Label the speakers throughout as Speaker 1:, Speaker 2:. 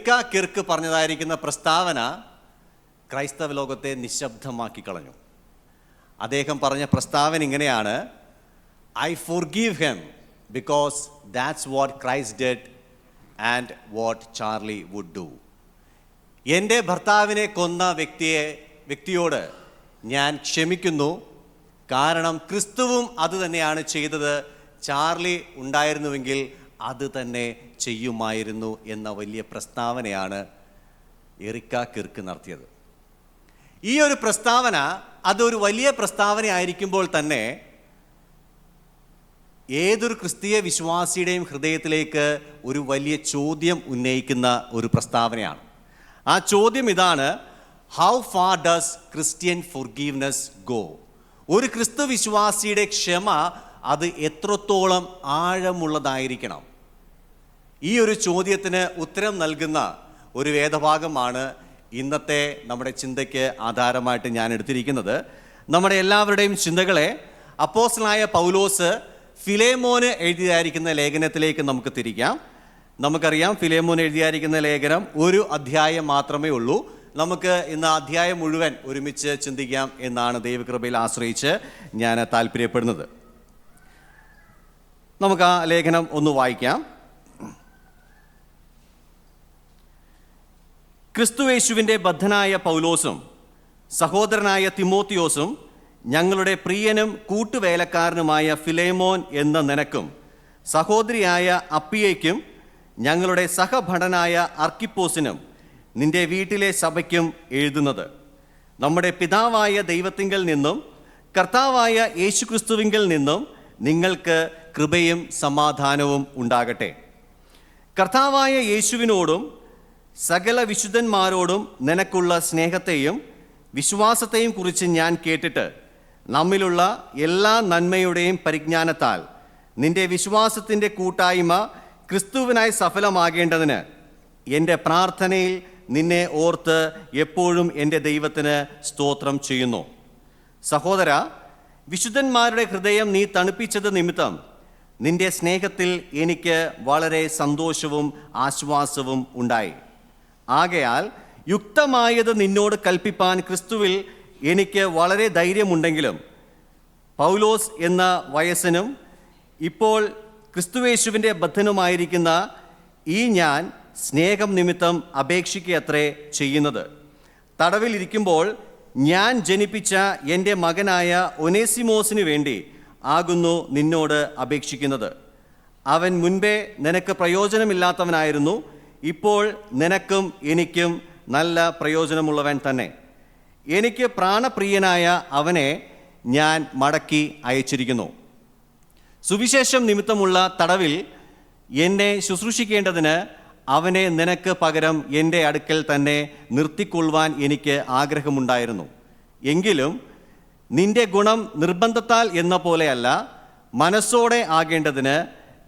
Speaker 1: Erica കിർക്ക് പറഞ്ഞതായിരിക്കുന്ന പ്രസ്താവന ക്രൈസ്തവ ലോകത്തെ നിശബ്ദമാക്കി കളഞ്ഞു. അദ്ദേഹം പറഞ്ഞ പ്രസ്താവന ഇങ്ങനെയാണ്: I forgive him because that's what Christ did and what Charlie would do. എൻ്റെ ഭർത്താവിനെ കൊന്ന വ്യക്തിയോട് ഞാൻ ക്ഷമിക്കുന്നു, കാരണം ക്രിസ്തുവും അത് തന്നെയാണ് ചെയ്തത്. ചാർലി ഉണ്ടായിരുന്നുവെങ്കിൽ അത് തന്നെ ചെയ്യുമായിരുന്നു എന്ന വലിയ പ്രസ്താവനയാണ് എറിക്ക കിർക്ക് നടത്തിയത്. ഈ ഒരു പ്രസ്താവന അതൊരു വലിയ പ്രസ്താവന ആയിരിക്കുമ്പോൾ തന്നെ ഏതൊരു ക്രിസ്തീയ വിശ്വാസിയുടെയും ഹൃദയത്തിലേക്ക് ഒരു വലിയ ചോദ്യം ഉന്നയിക്കുന്ന ഒരു പ്രസ്താവനയാണ്. ആ ചോദ്യം ഇതാണ്: how far does Christian forgiveness go? ഒരു ക്രിസ്തു വിശ്വാസിയുടെ ക്ഷമ അത് എത്രത്തോളം ആഴമുള്ളതായിരിക്കണം? ഈ ഒരു ചോദ്യത്തിന് ഉത്തരം നൽകുന്ന ഒരു വേദഭാഗമാണ് ഇന്നത്തെ നമ്മുടെ ചിന്തയ്ക്ക് ആധാരമായിട്ട് ഞാൻ എടുത്തിരിക്കുന്നത്. നമ്മുടെ എല്ലാവരുടെയും ചിന്തകളെ അപ്പോസ്തലനായ പൗലോസ് ഫിലേമോന് എഴുതിയായിരിക്കുന്ന ലേഖനത്തിലേക്ക് നമുക്ക് തിരിക്കാം. നമുക്കറിയാം, ഫിലേമോന് എഴുതിയായിരിക്കുന്ന ലേഖനം ഒരു അധ്യായം മാത്രമേ ഉള്ളൂ. നമുക്ക് ഇന്ന് അധ്യായം മുഴുവൻ ഒരുമിച്ച് ചിന്തിക്കാം എന്നാണ് ദൈവകൃപയിൽ ആശ്രയിച്ച് ഞാൻ താല്പര്യപ്പെടുന്നത്. നമുക്ക് ആ ലേഖനം ഒന്ന് വായിക്കാം. ക്രിസ്തുയേശുവിൻ്റെ ബദ്ധനായ പൗലോസും സഹോദരനായ തിമോത്തിയോസും ഞങ്ങളുടെ പ്രിയനും കൂട്ടുവേലക്കാരനുമായ ഫിലേമോൻ എന്ന നിനക്കും സഹോദരിയായ അപ്പിയയ്ക്കും ഞങ്ങളുടെ സഹഭടനായ അർക്കിപ്പോസിനും നിന്റെ വീട്ടിലെ സഭയ്ക്കും എഴുതുന്നത്: നമ്മുടെ പിതാവായ ദൈവത്തിങ്കൽ നിന്നും കർത്താവായ യേശുക്രിസ്തുവിങ്കൽ നിന്നും നിങ്ങൾക്ക് കൃപയും സമാധാനവും ഉണ്ടാകട്ടെ. കർത്താവായ യേശുവിനോടും സകല വിശുദ്ധന്മാരോടും നിനക്കുള്ള സ്നേഹത്തെയും വിശ്വാസത്തെയും കുറിച്ച് ഞാൻ കേട്ടിട്ട് നമ്മിലുള്ള എല്ലാ നന്മയുടെയും പരിജ്ഞാനത്താൽ നിന്റെ വിശ്വാസത്തിൻ്റെ കൂട്ടായ്മ ക്രിസ്തുവിനായി സഫലമാകേണ്ടതിന് എൻ്റെ പ്രാർത്ഥനയിൽ നിന്നെ ഓർത്ത് എപ്പോഴും എൻ്റെ ദൈവത്തിന് സ്തോത്രം ചെയ്യുന്നു. സഹോദര, വിശുദ്ധന്മാരുടെ ഹൃദയം നീ തണുപ്പിച്ചത് നിമിത്തം നിന്റെ സ്നേഹത്തിൽ എനിക്ക് വളരെ സന്തോഷവും ആശ്വാസവും ഉണ്ടായി. ആകയാൽ യുക്തമായത് നിന്നോട് കൽപ്പിപ്പാൻ ക്രിസ്തുവിൽ എനിക്ക് വളരെ ധൈര്യമുണ്ടെങ്കിലും പൗലോസ് എന്ന വയസ്സനും ഇപ്പോൾ ക്രിസ്തുയേശുവിൻ്റെ ബദ്ധനുമായിരിക്കുന്ന ഈ ഞാൻ സ്നേഹം നിമിത്തം അപേക്ഷിക്കത്രേ ചെയ്യുന്നത്. തടവിലിരിക്കുമ്പോൾ ഞാൻ ജനിപ്പിച്ച എൻ്റെ മകനായ ഒനേസിമോസിന് വേണ്ടി ആകുന്നു നിന്നോട് അപേക്ഷിക്കുന്നത്. അവൻ മുൻപേ നിനക്ക് പ്രയോജനമില്ലാത്തവനായിരുന്നു, ഇപ്പോൾ നിനക്കും എനിക്കും നല്ല പ്രയോജനമുള്ളവൻ തന്നെ. എനിക്ക് പ്രാണപ്രിയനായ അവനെ ഞാൻ മടക്കി അയച്ചിരിക്കുന്നു. സുവിശേഷം നിമിത്തമുള്ള തടവിൽ എന്നെ ശുശ്രൂഷിക്കേണ്ടതിന് അവനെ നിനക്ക് പകരം എൻ്റെ അടുക്കൽ തന്നെ നിർത്തിക്കൊള്ളുവാൻ എനിക്ക് ആഗ്രഹമുണ്ടായിരുന്നു. എങ്കിലും നിന്റെ ഗുണം നിർബന്ധത്താൽ എന്ന പോലെയല്ല, മനസ്സോടെ ആകേണ്ടതിന്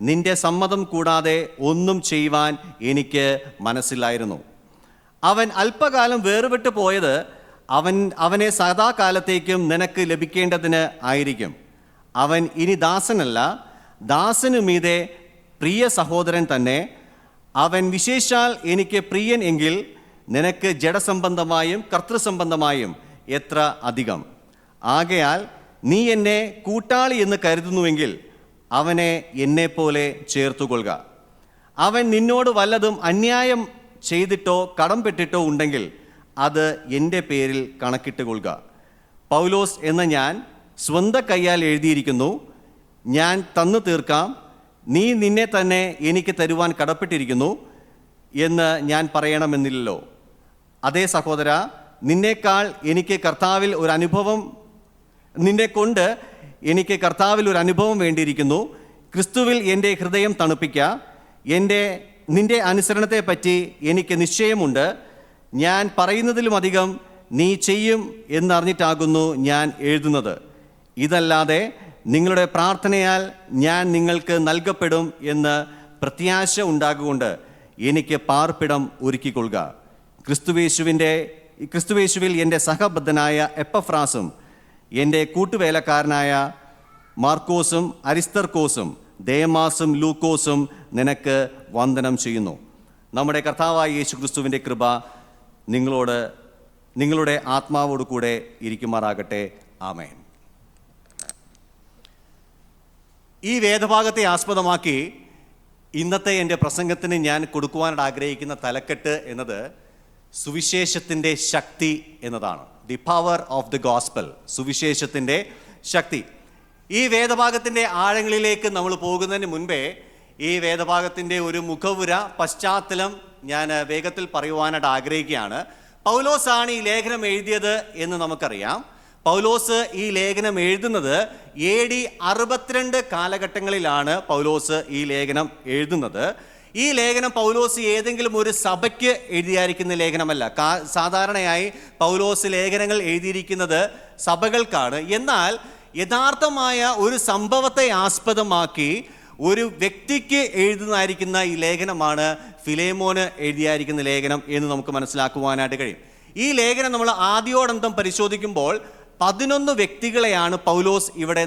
Speaker 1: നിന്റെ സമ്മതം കൂടാതെ ഒന്നും ചെയ്യുവാൻ എനിക്ക് മനസ്സിലായിരുന്നു. അവൻ അല്പകാലം വേർപെട്ടു പോയത് അവനെ സദാകാലത്തേക്കും നിനക്ക് ലഭിക്കേണ്ടതിന് ആയിരിക്കും. അവൻ ഇനി ദാസനല്ല, ദാസനു മീതെ പ്രിയ സഹോദരൻ തന്നെ. അവൻ വിശേഷാൽ എനിക്ക് പ്രിയൻ എങ്കിൽ നിനക്ക് ജഡസംബന്ധമായും കർത്തൃസംബന്ധമായും എത്ര അധികം. ആകയാൽ നീ എന്നെ കൂട്ടാളി എന്ന് കരുതുന്നുവെങ്കിൽ അവനെ എന്നെപ്പോലെ ചേർത്തുകൊള്ളുക. അവൻ നിന്നോട് വല്ലതും അന്യായം ചെയ്തിട്ടോ കടംപെട്ടിട്ടോ ഉണ്ടെങ്കിൽ അത് എൻ്റെ പേരിൽ കണക്കിട്ട് കൊള്ളുക. പൗലോസ് എന്ന ഞാൻ സ്വന്തം കൈയാൽ എഴുതിയിരിക്കുന്നു, ഞാൻ തന്നു തീർക്കാം, നീ നിന്നെ തന്നെ എനിക്ക് തരുവാൻ കടപ്പെട്ടിരിക്കുന്നു എന്ന് ഞാൻ പറയണമെന്നില്ലല്ലോ. അതേ സഹോദര, നിന്നെക്കാൾ എനിക്ക് കർത്താവിൽ ഒരു അനുഭവം നിന്നെക്കൊണ്ട് എനിക്ക് കർത്താവിൽ ഒരു അനുഭവം വേണ്ടിയിരിക്കുന്നു. ക്രിസ്തുവിൽ എൻ്റെ ഹൃദയം തണുപ്പിക്കുക. നിൻ്റെ അനുസരണത്തെപ്പറ്റി എനിക്ക് നിശ്ചയമുണ്ട്. ഞാൻ പറയുന്നതിലും അധികം നീ ചെയ്യും എന്നറിഞ്ഞിട്ടാകുന്നു ഞാൻ എഴുതുന്നത്. ഇതല്ലാതെ നിങ്ങളുടെ പ്രാർത്ഥനയാൽ ഞാൻ നിങ്ങൾക്ക് നൽകപ്പെടും എന്ന് പ്രത്യാശ ഉണ്ടാകുകൊണ്ട് എനിക്ക് പാർപ്പിടം ഒരുക്കിക്കൊള്ളുക. ക്രിസ്തുവേശുവിൽ എൻ്റെ സഹബദ്ധനായ എപ്പഫ്രാസും എൻ്റെ കൂട്ടുവേലക്കാരനായ മാർക്കോസും അരിസ്തർക്കോസും ദേമാസും ലൂക്കോസും നിനക്ക് വന്ദനം ചെയ്യുന്നു. നമ്മുടെ കർത്താവായ യേശു ക്രിസ്തുവിൻ്റെ കൃപ നിങ്ങളുടെ ആത്മാവോട് കൂടെ ഇരിക്കുമാറാകട്ടെ. ആമേൻ. ഈ വേദഭാഗത്തെ ആസ്പദമാക്കി ഇന്നത്തെ എൻ്റെ പ്രസംഗത്തിന് ഞാൻ കൊടുക്കുവാനായിട്ട് ആഗ്രഹിക്കുന്ന തലക്കെട്ട് എന്നത് സുവിശേഷത്തിൻ്റെ ശക്തി എന്നതാണ്. The power of the gospel, സുവിശേഷത്തിൻ്റെ ശക്തി. ഈ വേദഭാഗത്തിൻ്റെ ആഴങ്ങളിലേക്ക് നമ്മൾ പോകുന്നതിന് മുൻപേ ഈ വേദഭാഗത്തിൻ്റെ ഒരു മുഖവുര പശ്ചാത്തലം ഞാൻ വേഗത്തിൽ പറയുവാനായിട്ട് ആഗ്രഹിക്കുകയാണ്. പൗലോസാണ് ഈ ലേഖനം എഴുതിയത് എന്ന് നമുക്കറിയാം. പൗലോസ് ഈ ലേഖനം എഴുതുന്നത് AD 62 കാലഘട്ടങ്ങളിലാണ് പൗലോസ് ഈ ലേഖനം എഴുതുന്നത്. ഈ ലേഖനം പൗലോസ് ഏതെങ്കിലും ഒരു സഭയ്ക്ക് എഴുതിയായിരിക്കുന്ന ലേഖനമല്ല. സാധാരണയായി പൗലോസ് ലേഖനങ്ങൾ എഴുതിയിരിക്കുന്നത് സഭകൾക്കാണ്. എന്നാൽ യഥാർത്ഥമായ ഒരു സംഭവത്തെ ആസ്പദമാക്കി ഒരു വ്യക്തിക്ക് എഴുതുന്നതായിരിക്കുന്ന ഈ ലേഖനമാണ് ഫിലേമോന് എഴുതിയായിരിക്കുന്ന ലേഖനം എന്ന് നമുക്ക് മനസ്സിലാക്കുവാനായിട്ട് കഴിയും. ഈ ലേഖനം നമ്മൾ ആദ്യോടന്തം പരിശോധിക്കുമ്പോൾ 11 വ്യക്തികളെയാണ് പൗലോസ് ഇവിടെ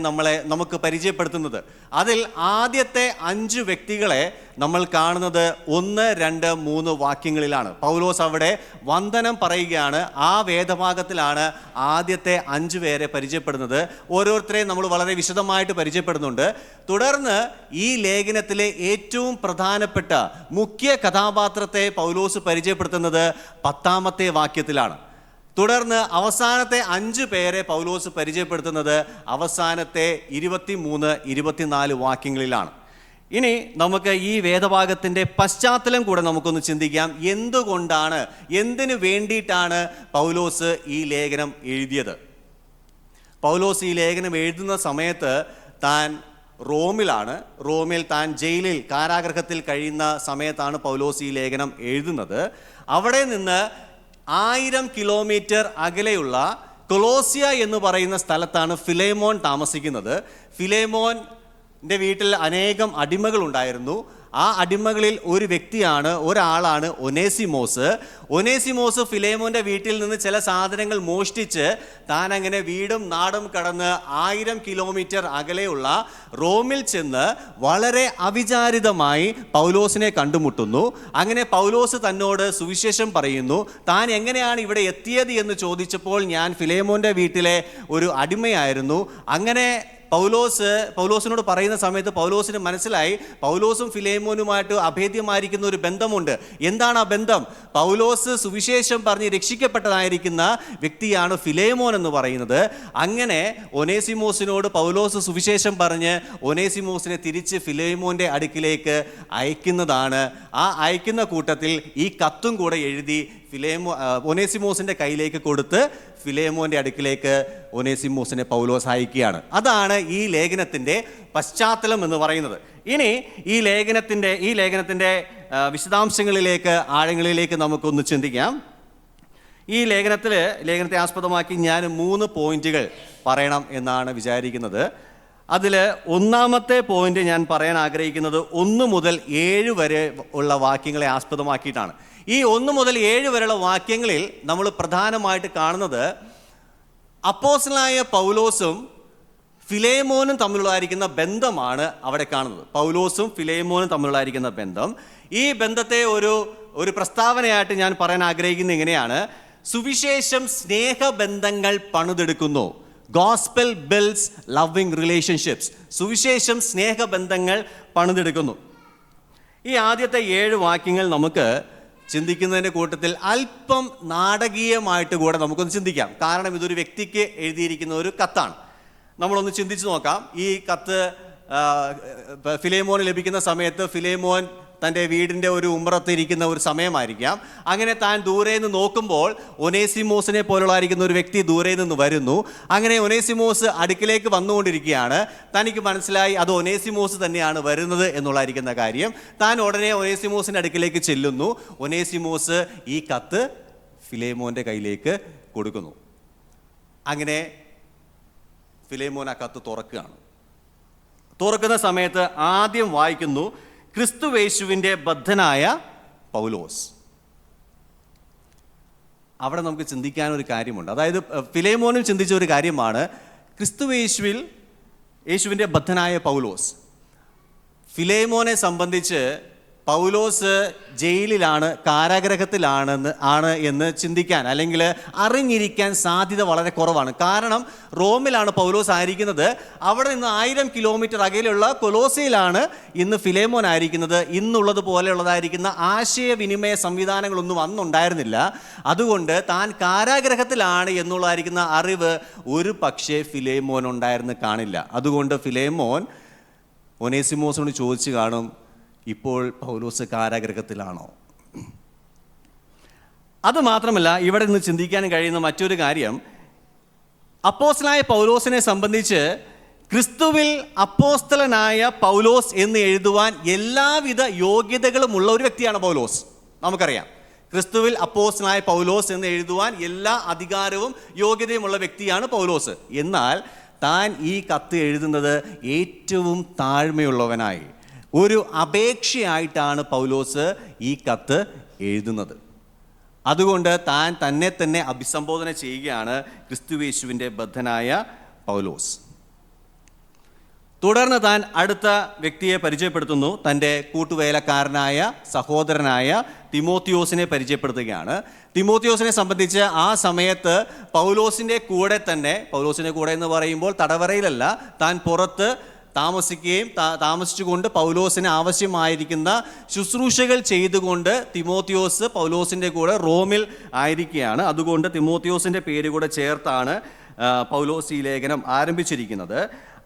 Speaker 1: നമുക്ക് പരിചയപ്പെടുത്തുന്നത്. അതിൽ ആദ്യത്തെ 5 വ്യക്തികളെ നമ്മൾ കാണുന്നത് 1, 2, 3 വാക്യങ്ങളിലാണ്. പൗലോസ് അവിടെ വന്ദനം പറയുകയാണ്. ആ വേദഭാഗത്തിലാണ് ആദ്യത്തെ 5 പേരെ പരിചയപ്പെടുന്നത്. ഓരോരുത്തരെയും നമ്മൾ വളരെ വിശദമായിട്ട് പരിചയപ്പെടുന്നുണ്ട്. തുടർന്ന് ഈ ലേഖനത്തിലെ ഏറ്റവും പ്രധാനപ്പെട്ട മുഖ്യ കഥാപാത്രത്തെ പൗലോസ് പരിചയപ്പെടുത്തുന്നത് 10ാമത്തെ വാക്യത്തിലാണ്. തുടർന്ന് അവസാനത്തെ 5 പേരെ പൗലോസ് പരിചയപ്പെടുത്തുന്നത് അവസാനത്തെ 23, 24 വാക്യങ്ങളിലാണ്. ഇനി നമുക്ക് ഈ വേദഭാഗത്തിൻ്റെ പശ്ചാത്തലം കൂടെ നമുക്കൊന്ന് ചിന്തിക്കാം. എന്തിനു വേണ്ടിയിട്ടാണ് പൗലോസ് ഈ ലേഖനം എഴുതിയത്? പൗലോസ് ഈ ലേഖനം എഴുതുന്ന സമയത്ത് താൻ റോമിൽ താൻ ജയിലിൽ കാരാഗൃഹത്തിൽ കഴിയുന്ന സമയത്താണ് പൗലോസ് ഈ ലേഖനം എഴുതുന്നത്. അവിടെ നിന്ന് 1000 കിലോമീറ്റർ അകലെയുള്ള കൊളോസിയ എന്ന് പറയുന്ന സ്ഥലത്താണ് ഫിലേമോൻ താമസിക്കുന്നത്. ഫിലേമോൻ്റെ വീട്ടിൽ അനേകം അടിമകൾ ഉണ്ടായിരുന്നു. ആ അടിമകളിൽ ഒരാളാണ് ഒനേസിമോസ്. ഫിലേമോൻ്റെ വീട്ടിൽ നിന്ന് ചില സാധനങ്ങൾ മോഷ്ടിച്ച് താൻ അങ്ങനെ വീടും നാടും കടന്ന് 1000 കിലോമീറ്റർ അകലെയുള്ള റോമിൽ ചെന്ന് വളരെ അവിചാരിതമായി പൗലോസിനെ കണ്ടുമുട്ടുന്നു. അങ്ങനെ പൗലോസ് തന്നോട് സുവിശേഷം പറയുന്നു. താൻ എങ്ങനെയാണ് ഇവിടെ എത്തിയത് എന്ന് ചോദിച്ചപ്പോൾ ഞാൻ ഫിലേമോൻ്റെ വീട്ടിലെ ഒരു അടിമയായിരുന്നു. അങ്ങനെ പൗലോസിനോട് പറയുന്ന സമയത്ത് പൗലോസിന് മനസ്സിലായി പൗലോസും ഫിലേമോനുമായിട്ട് അഭേദ്യമായിരിക്കുന്ന ഒരു ബന്ധമുണ്ട്. എന്താണ് ആ ബന്ധം? പൗലോസ് സുവിശേഷം പറഞ്ഞ് രക്ഷിക്കപ്പെട്ടതായിരിക്കുന്ന വ്യക്തിയാണ് ഫിലേമോൻ എന്ന് പറയുന്നത്. അങ്ങനെ ഒനേസിമോസിനോട് പൗലോസ് സുവിശേഷം പറഞ്ഞ് ഒനേസിമോസിനെ തിരിച്ച് ഫിലേമോൻ്റെ അടുക്കിലേക്ക് അയക്കുന്നതാണ്. ആ അയക്കുന്ന കൂട്ടത്തിൽ ഈ കത്തും കൂടെ എഴുതി ഒനേസിമോസിൻ്റെ കയ്യിലേക്ക് കൊടുത്ത് ഫിലേമോൻ്റെ അടുക്കിലേക്ക് ഒനേസിമോസിനെ പൗലോസ് അയക്കുകയാണ്. അതാണ് ഈ ലേഖനത്തിൻ്റെ പശ്ചാത്തലം എന്ന് പറയുന്നത്. ഇനി ഈ ലേഖനത്തിൻ്റെ വിശദാംശങ്ങളിലേക്ക് ആഴങ്ങളിലേക്ക് നമുക്കൊന്ന് ചിന്തിക്കാം. ഈ ലേഖനത്തെ ആസ്പദമാക്കി ഞാൻ 3 പോയിന്റുകൾ പറയണം എന്നാണ് വിചാരിക്കുന്നത്. അതിൽ 1ാമത്തെ പോയിന്റ് ഞാൻ പറയാൻ ആഗ്രഹിക്കുന്നത് 1 മുതൽ 7 വരെ ഉള്ള വാക്യങ്ങളെ ആസ്പദമാക്കിയിട്ടാണ്. ഈ 1 മുതൽ 7 വരെയുള്ള വാക്യങ്ങളിൽ നമ്മൾ പ്രധാനമായിട്ട് കാണുന്നത് അപ്പോസ്തലനായ പൗലോസും ഫിലേമോനും തമ്മിലുള്ളതായിരിക്കുന്ന ബന്ധമാണ് അവിടെ കാണുന്നത്. പൗലോസും ഫിലേമോനും തമ്മിലുള്ളതായിരിക്കുന്ന ബന്ധം. ഈ ബന്ധത്തെ ഒരു പ്രസ്താവനയായിട്ട് ഞാൻ പറയാൻ ആഗ്രഹിക്കുന്നത് ഇങ്ങനെയാണ്: സുവിശേഷം സ്നേഹബന്ധങ്ങൾ പണിതെടുക്കുന്നു. Gospel builds loving relationships. സുവിശേഷം സ്നേഹബന്ധങ്ങൾ പണിതെടുക്കുന്നു. ഈ ആദ്യത്തെ 7 വാക്യങ്ങൾ നമുക്ക് ചിന്തിക്കുന്നതിൻ്റെ കൂട്ടത്തിൽ അല്പം നാടകീയമായിട്ട് കൂടെ നമുക്കൊന്ന് ചിന്തിക്കാം. കാരണം ഇതൊരു വ്യക്തിക്ക് എഴുതിയിരിക്കുന്ന ഒരു കത്താണ്. നമ്മളൊന്ന് ചിന്തിച്ച് നോക്കാം. ഈ കത്ത് ഫിലേമോന് ലഭിക്കുന്ന സമയത്ത് ഫിലേമോൻ തൻ്റെ വീടിൻ്റെ ഒരു ഉമ്മറത്തിരിക്കുന്ന ഒരു സമയമായിരിക്കാം. അങ്ങനെ താൻ ദൂരെ നിന്ന് നോക്കുമ്പോൾ ഒനേസിമോസിനെ പോലുള്ളതായിരിക്കുന്ന ഒരു വ്യക്തി ദൂരെ നിന്ന് വരുന്നു. അങ്ങനെ ഒനേസിമോസ് അടുക്കിലേക്ക് വന്നുകൊണ്ടിരിക്കുകയാണ്. തനിക്ക് മനസ്സിലായി അത് ഒനേസിമോസ് തന്നെയാണ് വരുന്നത് എന്നുള്ളതായിരിക്കുന്ന കാര്യം. താൻ ഉടനെ ഒനേസിമോസിൻ്റെ അടുക്കിലേക്ക് ചെല്ലുന്നു. ഒനേസിമോസ് ഈ കത്ത് ഫിലേമോൻ്റെ കയ്യിലേക്ക് കൊടുക്കുന്നു. അങ്ങനെ ഫിലേമോൻ ആ കത്ത് തുറക്കുന്ന സമയത്ത് ആദ്യം വായിക്കുന്നു: ക്രിസ്തുവേശുവിൻ്റെ ബദ്ധനായ പൗലോസ്. അവിടെ നമുക്ക് ചിന്തിക്കാനൊരു കാര്യമുണ്ട്. അതായത് ഫിലേമോനും ചിന്തിച്ച ഒരു കാര്യമാണ് യേശുവിൻ്റെ ബദ്ധനായ പൗലോസ്. ഫിലേമോനെ സംബന്ധിച്ച് പൗലോസ് ജയിലിലാണ്, കാരാഗൃഹത്തിലാണ് എന്ന് ചിന്തിക്കാൻ അല്ലെങ്കിൽ അറിഞ്ഞിരിക്കാൻ സാധ്യത വളരെ കുറവാണ്. കാരണം റോമിലാണ് പൗലോസ് ആയിരിക്കുന്നത്. അവിടെ നിന്ന് 1000 കിലോമീറ്റർ അകലെയുള്ള കൊലോസയിലാണ് ഇന്ന് ഫിലേമോൻ ആയിരിക്കുന്നത്. ഇന്നുള്ളത് പോലെയുള്ളതായിരിക്കുന്ന ആശയവിനിമയ സംവിധാനങ്ങളൊന്നും അന്നുണ്ടായിരുന്നില്ല. അതുകൊണ്ട് താൻ കാരാഗൃഹത്തിലാണ് എന്നുള്ളതായിരിക്കുന്ന അറിവ് ഒരു പക്ഷേ ഫിലേമോൻ ഉണ്ടായിരുന്നു കാണില്ല. അതുകൊണ്ട് ഫിലേമോൻ ഒനേസിമോസിനോട് ചോദിച്ചു കാണും, ഇപ്പോൾ പൗലോസ് കാരാഗൃഹത്തിലാണോ? അതുമാത്രമല്ല, ഇവിടെ നിന്ന് ചിന്തിക്കാൻ കഴിയുന്ന മറ്റൊരു കാര്യം, അപ്പോസ്തലനായ പൗലോസിനെ സംബന്ധിച്ച് ക്രിസ്തുവിൽ അപ്പോസ്തലനായ പൗലോസ് എന്ന് എഴുതുവാൻ എല്ലാവിധ യോഗ്യതകളുമുള്ള ഒരു വ്യക്തിയാണ് പൗലോസ്. നമുക്കറിയാം, ക്രിസ്തുവിൽ അപ്പോസ്തലനായ പൗലോസ് എന്ന് എഴുതുവാൻ എല്ലാ അധികാരവും യോഗ്യതയുമുള്ള വ്യക്തിയാണ് പൗലോസ്. എന്നാൽ താൻ ഈ കത്ത് എഴുതുന്നത് ഏറ്റവും താഴ്മയുള്ളവനായി, ഒരു അപേക്ഷയായിട്ടാണ് പൗലോസ് ഈ കത്ത് എഴുതുന്നത്. അതുകൊണ്ട് താൻ തന്നെ തന്നെ അഭിസംബോധന ചെയ്യുകയാണ്, ക്രിസ്തുയേശുവിൻ്റെ ബദ്ധനായ പൗലോസ്. തുടർന്ന് താൻ അടുത്ത വ്യക്തിയെ പരിചയപ്പെടുത്തുന്നു. തൻ്റെ കൂട്ടുവേലക്കാരനായ സഹോദരനായ തിമോത്തിയോസിനെ പരിചയപ്പെടുത്തുകയാണ്. തിമോത്തിയോസിനെ സംബന്ധിച്ച് ആ സമയത്ത് പൗലോസിൻ്റെ കൂടെ തന്നെ, പൗലോസിൻ്റെ കൂടെ എന്ന് പറയുമ്പോൾ തടവറയിലല്ല, താൻ പുറത്ത് താമസിച്ചുകൊണ്ട് പൗലോസിന് ആവശ്യമായിരിക്കുന്ന ശുശ്രൂഷകൾ ചെയ്തുകൊണ്ട് തിമോത്തിയോസ് പൗലോസിൻ്റെ കൂടെ റോമിൽ ആയിരിക്കുകയാണ്. അതുകൊണ്ട് തിമോത്തിയോസിൻ്റെ പേര് കൂടെ ചേർത്താണ് പൗലോസ് ഈ ലേഖനം ആരംഭിച്ചിരിക്കുന്നത്.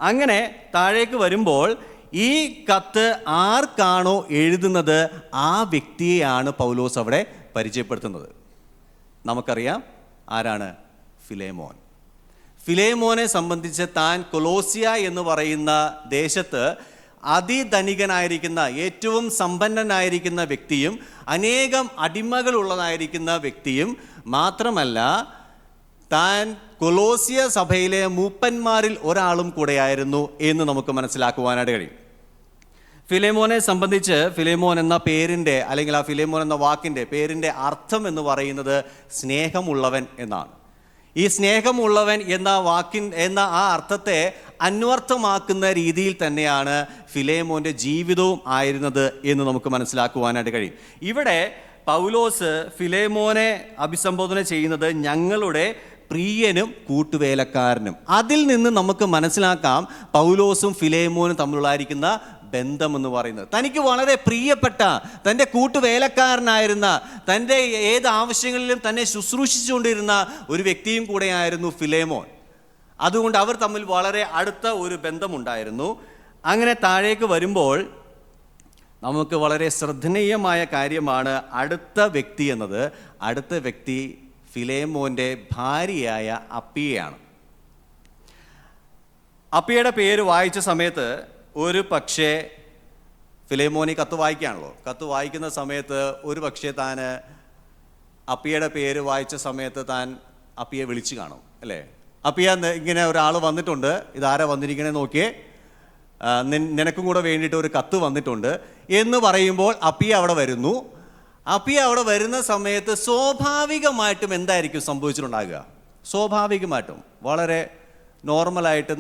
Speaker 1: അങ്ങനെ താഴേക്ക് വരുമ്പോൾ ഈ കത്ത് ആർക്കാണോ എഴുതുന്നത് ആ വ്യക്തിയെയാണ് പൗലോസ് അവിടെ പരിചയപ്പെടുത്തുന്നത്. നമുക്കറിയാം ആരാണ്? ഫിലേമോൻ. ഫിലേമോനെ സംബന്ധിച്ച് താൻ കൊലോസിയ എന്ന് പറയുന്ന ദേശത്ത് അതിധനികനായിരിക്കുന്ന, ഏറ്റവും സമ്പന്നനായിരിക്കുന്ന വ്യക്തിയും അനേകം അടിമകളുള്ളതായിരിക്കുന്ന വ്യക്തിയും മാത്രമല്ല, താൻ കൊലോസിയ സഭയിലെ മൂപ്പന്മാരിൽ ഒരാളും കൂടെയായിരുന്നു എന്ന് നമുക്ക് മനസ്സിലാക്കുവാനായിട്ട് കഴിയും. ഫിലേമോനെ സംബന്ധിച്ച് ഫിലേമോൻ എന്ന പേരിൻ്റെ അല്ലെങ്കിൽ ആ ഫിലേമോൻ എന്ന വാക്കിൻ്റെ പേരിൻ്റെ അർത്ഥം എന്ന് പറയുന്നത് സ്നേഹമുള്ളവൻ എന്നാണ്. ഈ സ്നേഹമുള്ളവൻ എന്ന ആ അർത്ഥത്തെ അന്വർത്ഥമാക്കുന്ന രീതിയിൽ തന്നെയാണ് ഫിലേമോൻ്റെ ജീവിതവും ആയിരുന്നത് എന്ന് നമുക്ക് മനസ്സിലാക്കുവാനായിട്ട് കഴിയും. ഇവിടെ പൗലോസ് ഫിലേമോനെ അഭിസംബോധന ചെയ്യുന്നത് ഞങ്ങളുടെ പ്രിയനും കൂട്ടുവേലക്കാരനും. അതിൽ നിന്ന് നമുക്ക് മനസ്സിലാക്കാം പൗലോസും ഫിലേമോനും തമ്മിലുള്ളായിരിക്കുന്ന ബന്ധമെന്ന് പറയുന്നത്. തനിക്ക് വളരെ പ്രിയപ്പെട്ട തൻ്റെ കൂട്ടുവേലക്കാരനായിരുന്ന, തൻ്റെ ഏത് ആവശ്യങ്ങളിലും തന്നെ ശുശ്രൂഷിച്ചുകൊണ്ടിരുന്ന ഒരു വ്യക്തിയും കൂടെയായിരുന്നു ഫിലേമോൻ. അതുകൊണ്ട് അവർ തമ്മിൽ വളരെ അടുത്ത ഒരു ബന്ധമുണ്ടായിരുന്നു. അങ്ങനെ താഴേക്ക് വരുമ്പോൾ നമുക്ക് വളരെ ശ്രദ്ധേയമായ കാര്യമാണ് അടുത്ത വ്യക്തി എന്നത്. അടുത്ത വ്യക്തി ഫിലേമോൻ്റെ ഭാര്യയായ അപ്പിയയാണ്. അപ്പിയയുടെ പേര് വായിച്ച സമയത്ത് ഒരു പക്ഷേ ഫിലേമോനി കത്ത് വായിക്കുകയാണല്ലോ. കത്ത് വായിക്കുന്ന സമയത്ത് ഒരു പക്ഷേ താൻ അപ്പിയയുടെ പേര് വായിച്ച സമയത്ത് താൻ അപ്പിയെ വിളിച്ചു കാണും അല്ലേ? അപ്പിയ, ഇങ്ങനെ ഒരാൾ വന്നിട്ടുണ്ട്, ഇതാരാ വന്നിരിക്കണേ നോക്കിയേ, നിനക്കും കൂടെ വേണ്ടിയിട്ട് ഒരു കത്ത് വന്നിട്ടുണ്ട് എന്ന് പറയുമ്പോൾ അപ്പിയ അവിടെ വരുന്നു. അപ്പിയ അവിടെ വരുന്ന സമയത്ത് സ്വാഭാവികമായിട്ടും എന്തായിരിക്കും സംഭവിച്ചിട്ടുണ്ടാകുക? സ്വാഭാവികമായിട്ടും വളരെ നോർമലായിട്ട്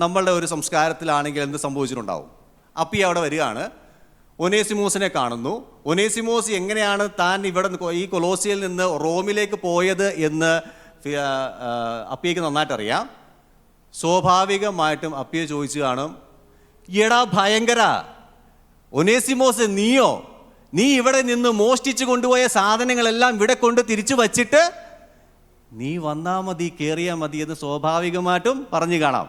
Speaker 1: നമ്മളുടെ ഒരു സംസ്കാരത്തിലാണെങ്കിൽ എന്ത് സംഭവിച്ചിട്ടുണ്ടാവും? അപ്പിയ അവിടെ വരികയാണ്, ഒനേസിമോസിനെ കാണുന്നു. ഒനേസിമോസ് എങ്ങനെയാണ് താൻ ഇവിടെ ഈ കൊലോസിയിൽ നിന്ന് റോമിലേക്ക് പോയത് എന്ന് അപ്പിയയ്ക്ക് നന്നായിട്ടറിയാം. സ്വാഭാവികമായിട്ടും അപ്പിയ ചോദിച്ചു കാണും, എടാ ഭയങ്കര ഒനേസിമോസ്, നീ ഇവിടെ നിന്ന് മോഷ്ടിച്ചു കൊണ്ടുപോയ സാധനങ്ങളെല്ലാം ഇവിടെ കൊണ്ട് തിരിച്ചു വച്ചിട്ട് നീ വന്നാൽ മതി, കയറിയാൽ മതി എന്ന് സ്വാഭാവികമായിട്ടും പറഞ്ഞു കാണാം.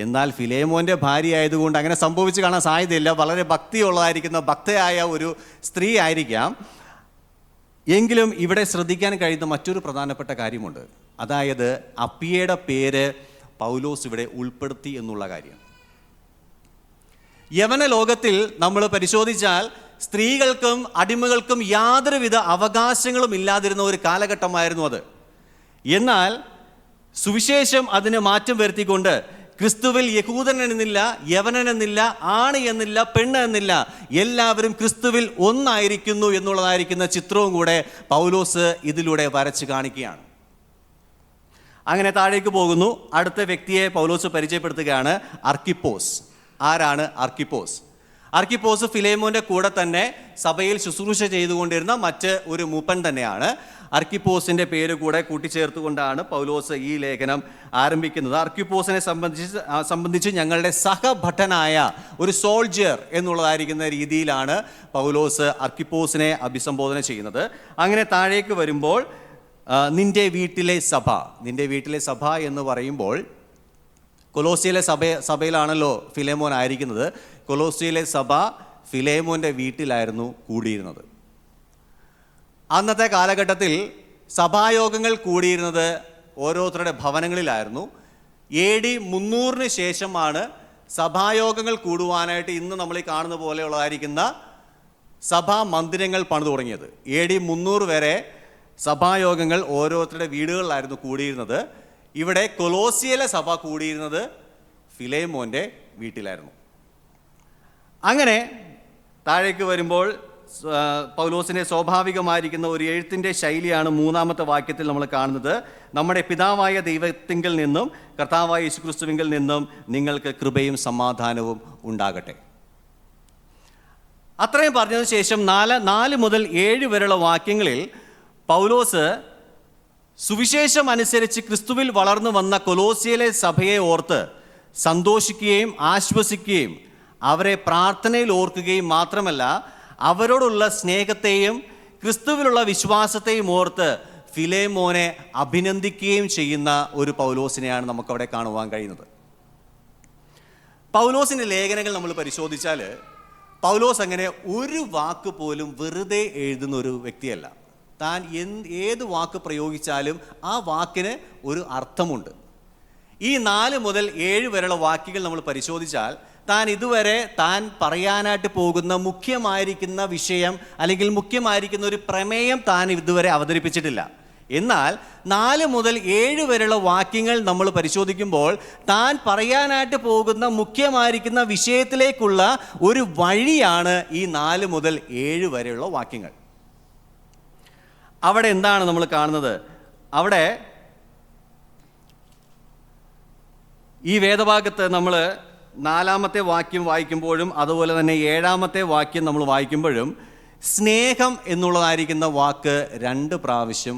Speaker 1: എന്നാൽ ഫിലേമോൻ്റെ ഭാര്യ ആയതുകൊണ്ട് അങ്ങനെ സംഭവിച്ച് കാണാൻ സാധ്യതയില്ല. വളരെ ഭക്തിയുള്ളതായിരിക്കുന്ന ഭക്തയായ ഒരു സ്ത്രീ ആയിരിക്കാം. എങ്കിലും ഇവിടെ ശ്രദ്ധിക്കാൻ കഴിയുന്ന മറ്റൊരു പ്രധാനപ്പെട്ട കാര്യമുണ്ട്. അതായത് അപ്പിയയുടെ പേര് പൗലോസ് ഇവിടെ ഉൾപ്പെടുത്തി എന്നുള്ള കാര്യം. യവന ലോകത്തിൽ നമ്മൾ പരിശോധിച്ചാൽ സ്ത്രീകൾക്കും അടിമകൾക്കും യാതൊരുവിധ അവകാശങ്ങളും ഇല്ലാതിരുന്ന ഒരു കാലഘട്ടമായിരുന്നു അത്. എന്നാൽ സുവിശേഷം അതിന് മാറ്റം വരുത്തിക്കൊണ്ട് ക്രിസ്തുവിൽ യഹൂദൻ എന്നില്ല, യവനൻ എന്നില്ല, ആണ് എന്നില്ല, പെണ്ണ് എന്നില്ല, എല്ലാവരും ക്രിസ്തുവിൽ ഒന്നായിരിക്കുന്നു എന്നുള്ളതായിരിക്കുന്ന ചിത്രവും കൂടെ പൗലോസ് ഇതിലൂടെ വരച്ച് കാണിക്കുകയാണ്. അങ്ങനെ താഴേക്ക് പോകുന്നു. അടുത്ത വ്യക്തിയെ പൗലോസ് പരിചയപ്പെടുത്തുകയാണ്, അർക്കിപ്പോസ്. ആരാണ് അർക്കിപ്പോസ്? അർക്കിപ്പോസ് ഫിലേമോൻ്റെ കൂടെ തന്നെ സഭയിൽ ശുശ്രൂഷ ചെയ്തുകൊണ്ടിരുന്ന മറ്റ് ഒരു മൂപ്പൻ തന്നെയാണ്. അർക്കിപ്പോസിൻ്റെ പേര് കൂടെ കൂട്ടിച്ചേർത്തുകൊണ്ടാണ് പൗലോസ് ഈ ലേഖനം ആരംഭിക്കുന്നത്. അർക്കിപ്പോസിനെ സംബന്ധിച്ച് ഞങ്ങളുടെ സഹഭടനായ ഒരു സോൾജിയർ എന്നുള്ളതായിരിക്കുന്ന രീതിയിലാണ് പൗലോസ് അർക്കിപ്പോസിനെ അഭിസംബോധന ചെയ്യുന്നത്. അങ്ങനെ താഴേക്ക് വരുമ്പോൾ നിൻ്റെ വീട്ടിലെ സഭ എന്ന് പറയുമ്പോൾ കൊലോസിയിലെ സഭയിലാണല്ലോ ഫിലേമോൻ ആയിരിക്കുന്നത്. കൊലോസിയിലെ സഭ ഫിലേമോൻ്റെ വീട്ടിലായിരുന്നു കൂടിയിരുന്നത്. അന്നത്തെ കാലഘട്ടത്തിൽ സഭായോഗങ്ങൾ കൂടിയിരുന്നത് ഓരോരുത്തരുടെ ഭവനങ്ങളിലായിരുന്നു. AD 300 ശേഷമാണ് സഭായോഗങ്ങൾ കൂടുവാനായിട്ട് ഇന്ന് നമ്മൾ ഈ കാണുന്ന പോലെയുള്ളതായിരിക്കുന്ന സഭാ മന്ദിരങ്ങൾ പണിതു തുടങ്ങിയത്. AD 300 വരെ സഭായോഗങ്ങൾ ഓരോരുത്തരുടെ വീടുകളിലായിരുന്നു കൂടിയിരുന്നത്. ഇവിടെ കൊലോസിയിലെ സഭ കൂടിയിരുന്നത് ഫിലേമോൻ്റെ വീട്ടിലായിരുന്നു. അങ്ങനെ താഴേക്ക് വരുമ്പോൾ പൗലോസിൻ്റെ സ്വാഭാവികമായിരിക്കുന്ന ഒരു എഴുത്തിൻ്റെ ശൈലിയാണ് 3-ാമത്തെ വാക്യത്തിൽ നമ്മൾ കാണുന്നത്. നമ്മുടെ പിതാവായ ദൈവത്തിങ്കിൽ നിന്നും കർത്താവായ യേശുക്രിസ്തുവിങ്കിൽ നിന്നും നിങ്ങൾക്ക് കൃപയും സമാധാനവും ഉണ്ടാകട്ടെ. അത്രയും പറഞ്ഞതിന് ശേഷം 4 മുതൽ 7 വരെയുള്ള വാക്യങ്ങളിൽ പൗലോസ് സുവിശേഷം അനുസരിച്ച് ക്രിസ്തുവിൽ വളർന്നു വന്ന കൊലോസിയിലെ സഭയെ ഓർത്ത് സന്തോഷിക്കുകയും ആശ്വസിക്കുകയും അവരെ പ്രാർത്ഥനയിൽ ഓർക്കുകയും മാത്രമല്ല അവരോടുള്ള സ്നേഹത്തെയും ക്രിസ്തുവിലുള്ള വിശ്വാസത്തെയും ഓർത്ത് ഫിലേമോനെ അഭിനന്ദിക്കുകയും ചെയ്യുന്ന ഒരു പൗലോസിനെയാണ് നമുക്കവിടെ കാണുവാൻ കഴിയുന്നത്. പൗലോസിൻ്റെ ലേഖനങ്ങൾ നമ്മൾ പരിശോധിച്ചാൽ പൗലോസ് അങ്ങനെ ഒരു വാക്ക് പോലും വെറുതെ എഴുതുന്ന ഒരു വ്യക്തിയല്ല. താൻ ഏത് വാക്ക് പ്രയോഗിച്ചാലും ആ വാക്കിന് ഒരു അർത്ഥമുണ്ട്. ഈ 4 മുതൽ 7 വരെയുള്ള വാക്യങ്ങൾ നമ്മൾ പരിശോധിച്ചാൽ താൻ ഇതുവരെ താൻ പറയാനായിട്ട് പോകുന്ന മുഖ്യമായിരിക്കുന്ന വിഷയം അല്ലെങ്കിൽ മുഖ്യമായിരിക്കുന്ന ഒരു പ്രമേയം താൻ ഇതുവരെ അവതരിപ്പിച്ചിട്ടില്ല. എന്നാൽ 4 മുതൽ 7 വരെയുള്ള വാക്യങ്ങൾ നമ്മൾ പരിശോധിക്കുമ്പോൾ താൻ പറയാനായിട്ട് പോകുന്ന മുഖ്യമായിരിക്കുന്ന വിഷയത്തിലേക്കുള്ള ഒരു വഴിയാണ് ഈ 4 മുതൽ 7 വരെയുള്ള വാക്യങ്ങൾ. അവിടെ എന്താണ് നമ്മൾ കാണുന്നത്? അവിടെ ഈ വേദഭാഗത്ത് നമ്മൾ 4-ാമത്തെ വാക്യം വായിക്കുമ്പോഴും അതുപോലെ തന്നെ 7-ാമത്തെ വാക്യം നമ്മൾ വായിക്കുമ്പോഴും സ്നേഹം എന്നുള്ളതായിരിക്കുന്ന വാക്ക് 2 പ്രാവശ്യം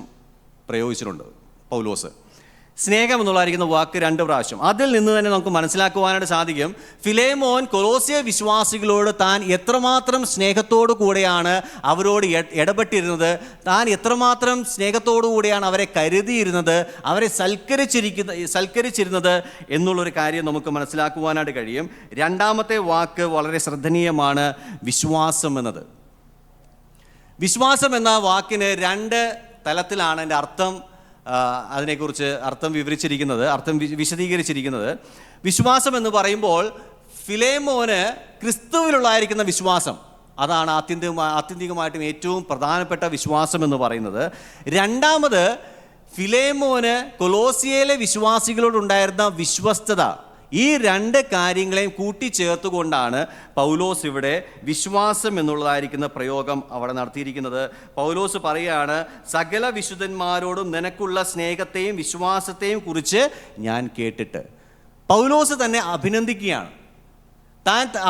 Speaker 1: പ്രയോഗിച്ചിട്ടുണ്ട് പൗലോസ്. സ്നേഹം എന്നുള്ളതായിരിക്കുന്ന വാക്ക് 2 പ്രാവശ്യം. അതിൽ നിന്ന് തന്നെ നമുക്ക് മനസ്സിലാക്കുവാനായിട്ട് സാധിക്കും ഫിലേമോൻ കൊലോസിയ വിശ്വാസികളോട് താൻ എത്രമാത്രം സ്നേഹത്തോടു കൂടെയാണ് അവരോട് ഇടപെട്ടിരുന്നത്, താൻ എത്രമാത്രം സ്നേഹത്തോടു കൂടെയാണ് അവരെ കരുതിയിരുന്നത്, അവരെ സൽക്കരിച്ചിരുന്നത് എന്നുള്ളൊരു കാര്യം നമുക്ക് മനസ്സിലാക്കുവാനായിട്ട് കഴിയും. 2-ാമത്തെ വാക്ക് വളരെ ശ്രദ്ധനീയമാണ്, വിശ്വാസം എന്നത്. വിശ്വാസം എന്ന വാക്കിന് 2 തലത്തിലാണ് എൻ്റെ അതിനെക്കുറിച്ച് അർത്ഥം വിശദീകരിച്ചിരിക്കുന്നത്. വിശ്വാസം എന്ന് പറയുമ്പോൾ ഫിലേമോന് ക്രിസ്തുവിലുള്ളായിരിക്കുന്ന വിശ്വാസം, അതാണ് ആത്യന്തികമായിട്ടും ഏറ്റവും പ്രധാനപ്പെട്ട വിശ്വാസം എന്ന് പറയുന്നത്. 2-ാമത് ഫിലേമോന് കൊലോസിയയിലെ വിശ്വാസികളോടുണ്ടായിരുന്ന വിശ്വസ്തത. ഈ 2 കാര്യങ്ങളെയും കൂട്ടിച്ചേർത്തുകൊണ്ടാണ് പൗലോസ് ഇവിടെ വിശ്വാസം എന്നുള്ളതായിരിക്കുന്ന പ്രയോഗം അവിടെ നടത്തിയിരിക്കുന്നത്. പൗലോസ് പറയുകയാണ്, സകല വിശുദ്ധന്മാരോടും നിനക്കുള്ള സ്നേഹത്തെയും വിശ്വാസത്തെയും കുറിച്ച് ഞാൻ കേട്ടിട്ട്. പൗലോസ് തന്നെ അഭിനന്ദിക്കുകയാണ്.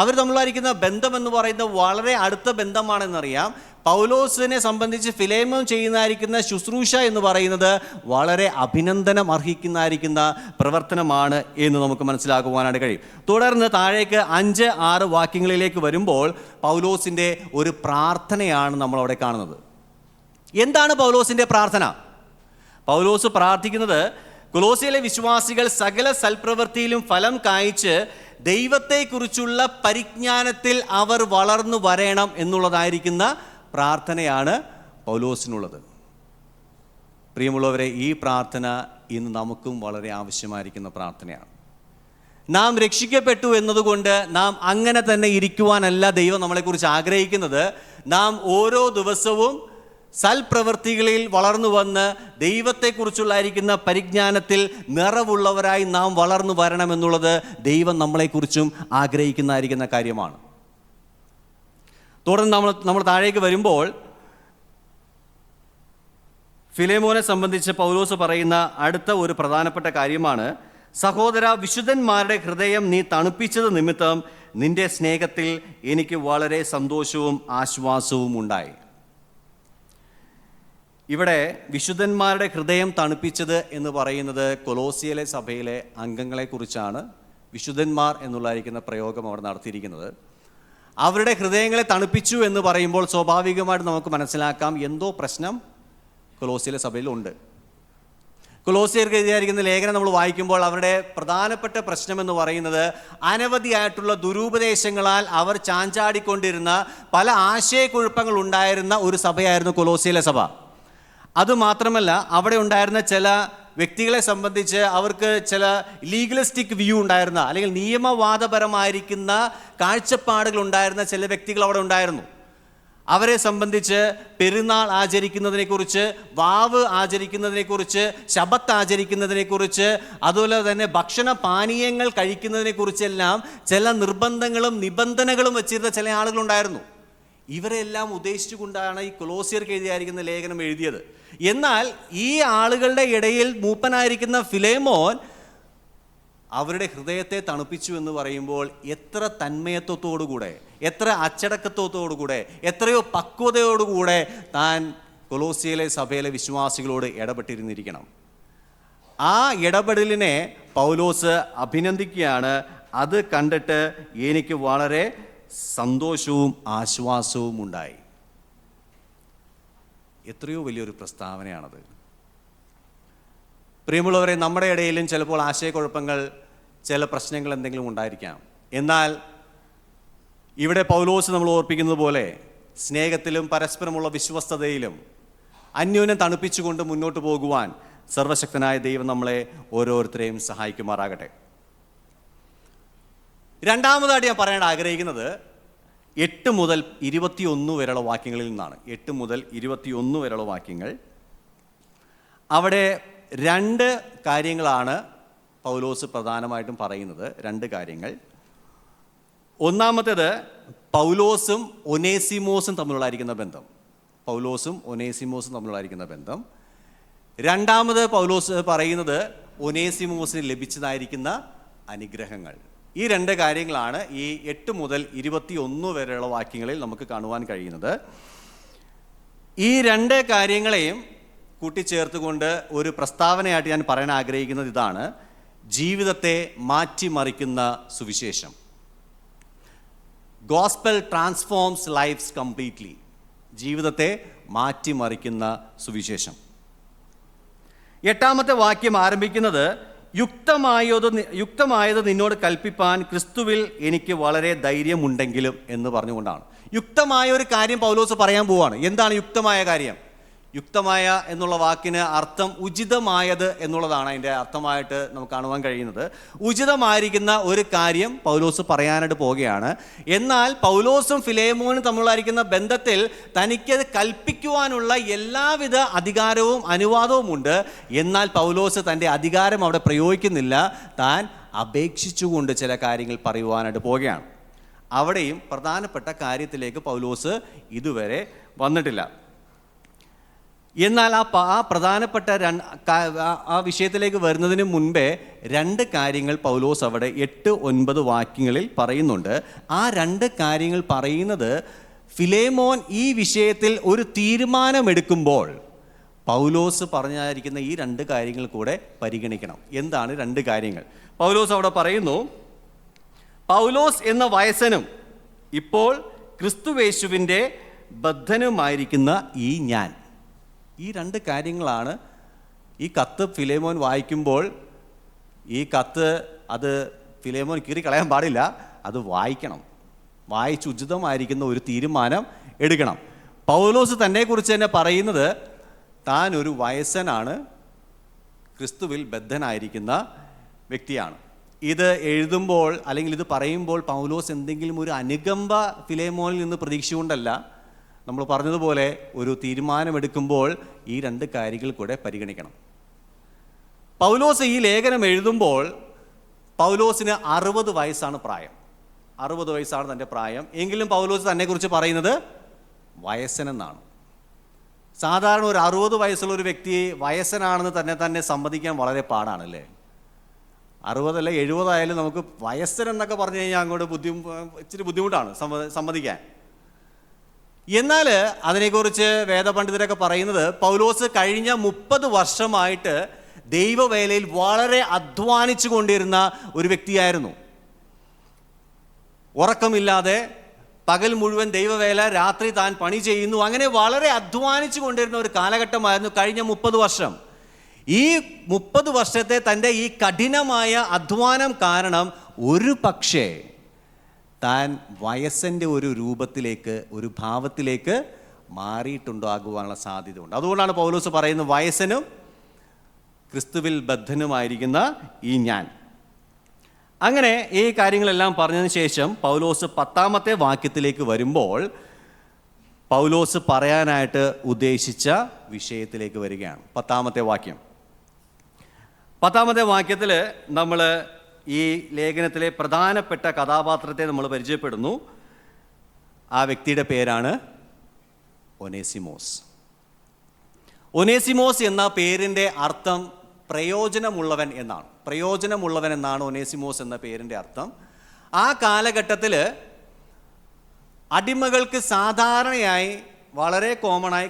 Speaker 1: അവർ തമ്മിലായിരിക്കുന്ന ബന്ധമെന്ന് പറയുന്നത് വളരെ അടുത്ത ബന്ധമാണെന്നറിയാം. പൗലോസിനെ സംബന്ധിച്ച് ഫിലേമോൻ ചെയ്യുന്നതായിരിക്കുന്ന ശുശ്രൂഷ എന്ന് പറയുന്നത് വളരെ അഭിനന്ദനം അർഹിക്കുന്നതായിരിക്കുന്ന പ്രവർത്തനമാണ് എന്ന് നമുക്ക് മനസ്സിലാക്കുവാനായിട്ട് കഴിയും. തുടർന്ന് താഴേക്ക് 5-6 വാക്യങ്ങളിലേക്ക് വരുമ്പോൾ പൗലോസിൻ്റെ ഒരു പ്രാർത്ഥനയാണ് നമ്മളവിടെ കാണുന്നത്. എന്താണ് പൗലോസിൻ്റെ പ്രാർത്ഥന? പൗലോസ് പ്രാർത്ഥിക്കുന്നത് കൊലോസിയിലെ വിശ്വാസികൾ സകല സൽപ്രവൃത്തിയിലും ഫലം കായ്ച്ച് ദൈവത്തെക്കുറിച്ചുള്ള പരിജ്ഞാനത്തിൽ അവർ വളർന്നു വരണം എന്നുള്ളതായിരിക്കുന്ന പ്രാർത്ഥനയാണ് പൗലോസിനുള്ളത്. പ്രിയമുള്ളവരെ, ഈ പ്രാർത്ഥന ഇന്ന് നമുക്കും വളരെ ആവശ്യമായിരിക്കുന്ന പ്രാർത്ഥനയാണ്. നാം രക്ഷിക്കപ്പെട്ടു എന്നതുകൊണ്ട് നാം അങ്ങനെ തന്നെ ഇരിക്കുവാനല്ല ദൈവം നമ്മളെക്കുറിച്ച് ആഗ്രഹിക്കുന്നത്. നാം ഓരോ ദിവസവും സൽപ്രവൃത്തികളിൽ വളർന്നു വന്ന് ദൈവത്തെക്കുറിച്ചുള്ളായിരിക്കുന്ന പരിജ്ഞാനത്തിൽ നിറവുള്ളവരായി നാം വളർന്നു വരണമെന്നുള്ളത് ദൈവം നമ്മളെക്കുറിച്ചും ആഗ്രഹിക്കുന്നതായിരിക്കുന്ന കാര്യമാണ്. തുടർന്ന് നമ്മൾ താഴേക്ക് വരുമ്പോൾ ഫിലേമോനെ സംബന്ധിച്ച് പൗലോസ് പറയുന്ന അടുത്ത ഒരു പ്രധാനപ്പെട്ട കാര്യമാണ് സഹോദര, വിശുദ്ധന്മാരുടെ ഹൃദയം നീ തണുപ്പിച്ചത് നിമിത്തം നിന്റെ സ്നേഹത്തിൽ എനിക്ക് വളരെ സന്തോഷവും ആശ്വാസവും ഉണ്ടായി. ഇവിടെ വിശുദ്ധന്മാരുടെ ഹൃദയം തണുപ്പിച്ചത് എന്ന് പറയുന്നത് കൊലോസിയയിലെ സഭയിലെ അംഗങ്ങളെക്കുറിച്ചാണ്. വിശുദ്ധന്മാർ എന്നുള്ളതായിരിക്കുന്ന പ്രയോഗം അവർ നടത്തിയിരിക്കുന്നത്. അവരുടെ ഹൃദയങ്ങളെ തണുപ്പിച്ചു എന്ന് പറയുമ്പോൾ സ്വാഭാവികമായിട്ട് നമുക്ക് മനസ്സിലാക്കാം എന്തോ പ്രശ്നം കൊലോസിയയിലെ സഭയിലുണ്ട്. കൊലോസിയർക്ക് എഴുതിയിരിക്കുന്ന ലേഖനം നമ്മൾ വായിക്കുമ്പോൾ അവരുടെ പ്രധാനപ്പെട്ട പ്രശ്നം എന്ന് പറയുന്നത് അനവധിയായിട്ടുള്ള ദുരുപദേശങ്ങളാൽ അവർ ചാഞ്ചാടിക്കൊണ്ടിരുന്ന പല ആശയക്കുഴപ്പങ്ങൾ ഉണ്ടായിരുന്ന ഒരു സഭയായിരുന്നു കൊലോസിയയിലെ സഭ. അതുമാത്രമല്ല, അവിടെ ഉണ്ടായിരുന്ന ചില വ്യക്തികളെ സംബന്ധിച്ച് അവർക്ക് ചില ലീഗലിസ്റ്റിക് വ്യൂ ഉണ്ടായിരുന്ന അല്ലെങ്കിൽ നിയമവാദപരമായിരിക്കുന്ന കാഴ്ചപ്പാടുകൾ ഉണ്ടായിരുന്ന ചില വ്യക്തികൾ അവിടെ ഉണ്ടായിരുന്നു. അവരെ സംബന്ധിച്ച് പെരുന്നാൾ ആചരിക്കുന്നതിനെക്കുറിച്ച്, വാവ് ആചരിക്കുന്നതിനെക്കുറിച്ച്, ശബത്ത് ആചരിക്കുന്നതിനെക്കുറിച്ച്, അതുപോലെ തന്നെ ഭക്ഷണ പാനീയങ്ങൾ കഴിക്കുന്നതിനെക്കുറിച്ചെല്ലാം ചില നിർബന്ധങ്ങളും നിബന്ധനകളും വെച്ചിരുന്ന ചില ആളുകളുണ്ടായിരുന്നു. ഇവരെല്ലാം ഉദ്ദേശിച്ചുകൊണ്ടാണ് ഈ കൊലോസിയർക്ക് എഴുതിയായിരിക്കുന്ന ലേഖനം എഴുതിയത്. എന്നാൽ ഈ ആളുകളുടെ ഇടയിൽ മൂപ്പനായിരിക്കുന്ന ഫിലേമോൻ അവരുടെ ഹൃദയത്തെ തണുപ്പിച്ചു എന്ന് പറയുമ്പോൾ എത്ര തന്മയത്വത്തോടുകൂടെ, എത്ര അച്ചടക്കത്തോടുകൂടെ, എത്രയോ പക്വതയോടുകൂടെ താൻ കൊലോസിയയിലെ സഭയിലെ വിശ്വാസികളോട് ഇടപെട്ടിരുന്നിരിക്കണം. ആ ഇടപെടലിനെ പൗലോസ് അഭിനന്ദിക്കുകയാണ്. അത് കണ്ടിട്ട് എനിക്ക് വളരെ സന്തോഷവും ആശ്വാസവും ഉണ്ടായി. എത്രയോ വലിയൊരു പ്രസ്താവനയാണത്. പ്രിയമുള്ളവരെ, നമ്മുടെ ഇടയിലും ചിലപ്പോൾ ആശയക്കുഴപ്പങ്ങൾ, ചില പ്രശ്നങ്ങൾ എന്തെങ്കിലും ഉണ്ടായിരിക്കാം. എന്നാൽ ഇവിടെ പൗലോസ് നമ്മൾ ഓർപ്പിക്കുന്നത് പോലെ സ്നേഹത്തിലും പരസ്പരമുള്ള വിശ്വസ്തതയിലും അന്യോന്യം തണുപ്പിച്ചുകൊണ്ട് മുന്നോട്ട് പോകുവാൻ സർവശക്തനായ ദൈവം നമ്മളെ ഓരോരുത്തരെയും സഹായിക്കുമാറാകട്ടെ. രണ്ടാമതായിട്ട് ഞാൻ പറയാൻ ആഗ്രഹിക്കുന്നത് 8 മുതൽ 21 വരെയുള്ള വാക്യങ്ങളിൽ നിന്നാണ്. 8 മുതൽ 21 വരെയുള്ള വാക്യങ്ങൾ. അവിടെ 2 കാര്യങ്ങളാണ് പൗലോസ് പ്രധാനമായിട്ടും പറയുന്നത്. 2 കാര്യങ്ങൾ. ഒന്നാമത്തേത് പൗലോസും ഒനേസിമോസും തമ്മിലുള്ളായിരിക്കുന്ന ബന്ധം. പൗലോസും ഒനേസിമോസും തമ്മിലുള്ളായിരിക്കുന്ന ബന്ധം. രണ്ടാമത് പൗലോസ് പറയുന്നത് ഒനേസിമോസിന് ലഭിച്ചതായിരിക്കുന്ന അനുഗ്രഹങ്ങൾ. ഈ 2 കാര്യങ്ങളാണ് ഈ 8 മുതൽ 21 വരെയുള്ള വാക്യങ്ങളിൽ നമുക്ക് കാണുവാൻ കഴിയുന്നത്. ഈ 2 കാര്യങ്ങളെയും കൂട്ടിച്ചേർത്തുകൊണ്ട് ഒരു പ്രസ്താവനയായിട്ട് ഞാൻ പറയാൻ ആഗ്രഹിക്കുന്നത് ഇതാണ്: ജീവിതത്തെ മാറ്റിമറിക്കുന്ന സുവിശേഷം. Gospel transforms lives completely. ജീവിതത്തെ മാറ്റിമറിക്കുന്ന സുവിശേഷം. 8ാമത്തെ വാക്യം ആരംഭിക്കുന്നത് യുക്തമായത് നിന്നോട് കൽപ്പിപ്പാൻ ക്രിസ്തുവിൽ എനിക്ക് വളരെ ധൈര്യമുണ്ടെങ്കിലും എന്ന് പറഞ്ഞുകൊണ്ടാണ്. യുക്തമായ ഒരു കാര്യം പൗലോസ് പറയാൻ പോവാണ്. എന്താണ് യുക്തമായ കാര്യം? യുക്തമായ എന്നുള്ള വാക്കിന് അർത്ഥം ഉചിതമായത് എന്നുള്ളതാണ് അതിൻ്റെ അർത്ഥമായിട്ട് നമുക്ക് കാണുവാൻ കഴിയുന്നത്. ഉചിതമായിരിക്കുന്ന ഒരു കാര്യം പൗലോസ് പറയാനായിട്ട് പോവുകയാണ്. എന്നാൽ പൗലോസും ഫിലേമോനും തമ്മിലായിരിക്കുന്ന ബന്ധത്തിൽ തനിക്കത് കൽപ്പിക്കുവാനുള്ള എല്ലാവിധ അധികാരവും അനുവാദവും ഉണ്ട്. എന്നാൽ പൗലോസ് തൻ്റെ അധികാരം അവിടെ പ്രയോഗിക്കുന്നില്ല. താൻ അപേക്ഷിച്ചുകൊണ്ട് ചില കാര്യങ്ങൾ പറയുവാനായിട്ട് പോവുകയാണ്. അവിടെയും പ്രധാനപ്പെട്ട കാര്യത്തിലേക്ക് പൗലോസ് ഇതുവരെ വന്നിട്ടില്ല. എന്നാൽ ആ പ്രധാനപ്പെട്ട ആ വിഷയത്തിലേക്ക് വരുന്നതിന് മുൻപേ 2 കാര്യങ്ങൾ പൗലോസ് അവിടെ 8-9 വാക്യങ്ങളിൽ പറയുന്നുണ്ട്. ആ 2 കാര്യങ്ങൾ പറയുന്നത് ഫിലേമോൻ ഈ വിഷയത്തിൽ ഒരു തീരുമാനമെടുക്കുമ്പോൾ പൗലോസ് പറഞ്ഞായിരിക്കുന്ന ഈ 2 കാര്യങ്ങൾ കൂടെ പരിഗണിക്കണം. എന്താണ് 2 കാര്യങ്ങൾ? പൗലോസ് അവിടെ പറയുന്നു, പൗലോസ് എന്ന വയസ്സനും ഇപ്പോൾ ക്രിസ്തുവേശുവിൻ്റെ ബദ്ധനുമായിരിക്കുന്ന ഈ ഞാൻ. ഈ 2 കാര്യങ്ങളാണ് ഈ കത്ത് ഫിലേമോൻ വായിക്കുമ്പോൾ. ഈ കത്ത് അത് ഫിലേമോൻ കീറിക്കളയാൻ പാടില്ല. അത് വായിക്കണം. വായിച്ച് ഉചിതമായിരിക്കുന്ന ഒരു തീരുമാനം എടുക്കണം. പൗലോസ് തന്നെക്കുറിച്ച് തന്നെ പറയുന്നത് താൻ ഒരു വയസ്സനാണ്, ക്രിസ്തുവിൽ ബദ്ധനായിരിക്കുന്ന വ്യക്തിയാണ്. ഇത് എഴുതുമ്പോൾ അല്ലെങ്കിൽ ഇത് പറയുമ്പോൾ പൗലോസ് എന്തെങ്കിലും ഒരു അനുകമ്പ ഫിലേമോനിൽ നിന്ന് പ്രതീക്ഷിച്ചുകൊണ്ടല്ല. നമ്മൾ പറഞ്ഞതുപോലെ ഒരു തീരുമാനമെടുക്കുമ്പോൾ ഈ 2 കാര്യങ്ങൾ കൂടെ പരിഗണിക്കണം. പൗലോസ് ഈ ലേഖനം എഴുതുമ്പോൾ പൗലോസിന് 60 വയസ്സാണ് പ്രായം. 60 വയസ്സാണ് തൻ്റെ പ്രായം. എങ്കിലും പൗലോസ് തന്നെക്കുറിച്ച് പറയുന്നത് വയസ്സനെന്നാണ്. സാധാരണ ഒരു 60 വയസ്സുള്ള ഒരു വ്യക്തി വയസ്സനാണെന്ന് തന്നെ സമ്മതിക്കാൻ വളരെ പാടാണല്ലേ. 60 70 ആയാലും നമുക്ക് വയസ്സനെന്നൊക്കെ പറഞ്ഞു കഴിഞ്ഞാൽ അങ്ങോട്ട് ഇച്ചിരി ബുദ്ധിമുട്ടാണ് സമ്മതിക്കാൻ. എന്നാൽ അതിനെക്കുറിച്ച് വേദപണ്ഡിതരൊക്കെ പറയുന്നത് പൗലോസ് കഴിഞ്ഞ 30 വർഷമായിട്ട് ദൈവവേലയിൽ വളരെ അധ്വാനിച്ചു കൊണ്ടിരുന്ന ഒരു വ്യക്തിയായിരുന്നു. ഉറക്കമില്ലാതെ പകൽ മുഴുവൻ ദൈവവേല, രാത്രി താൻ പണി ചെയ്യുന്നു. അങ്ങനെ വളരെ അധ്വാനിച്ചു കൊണ്ടിരുന്ന ഒരു കാലഘട്ടമായിരുന്നു കഴിഞ്ഞ 30 വർഷം. ഈ 30 വർഷത്തെ തൻ്റെ ഈ കഠിനമായ അധ്വാനം കാരണം ഒരു പക്ഷേ താൻ വയസ്സിൻ്റെ ഒരു രൂപത്തിലേക്ക്, ഒരു ഭാവത്തിലേക്ക് മാറിയിട്ടുണ്ടാകുവാനുള്ള സാധ്യതയുണ്ട്. അതുകൊണ്ടാണ് പൗലോസ് പറയുന്നത്, വയസ്സനും ക്രിസ്തുവിൽ ബദ്ധനുമായിരിക്കുന്ന ഈ ഞാൻ. അങ്ങനെ ഈ കാര്യങ്ങളെല്ലാം പറഞ്ഞതിന് ശേഷം പൗലോസ് 10ാമത്തെ വാക്യത്തിലേക്ക് വരുമ്പോൾ പൗലോസ് പറയാനായിട്ട് ഉദ്ദേശിച്ച വിഷയത്തിലേക്ക് വരികയാണ്. 10ാമത്തെ വാക്യം. 10ാമത്തെ വാക്യത്തിൽ നമ്മൾ ഈ ലേഖനത്തിലെ പ്രധാനപ്പെട്ട കഥാപാത്രത്തെ നമ്മൾ പരിചയപ്പെടുന്നു. ആ വ്യക്തിയുടെ പേരാണ് ഒനേസിമോസ്. ഒനേസിമോസ് എന്ന പേരിൻ്റെ അർത്ഥം പ്രയോജനമുള്ളവൻ എന്നാണ്. പ്രയോജനമുള്ളവൻ എന്നാണ് ഒനേസിമോസ് എന്ന പേരിൻ്റെ അർത്ഥം. ആ കാലഘട്ടത്തിൽ അടിമകൾക്ക് സാധാരണയായി വളരെ കോമണായി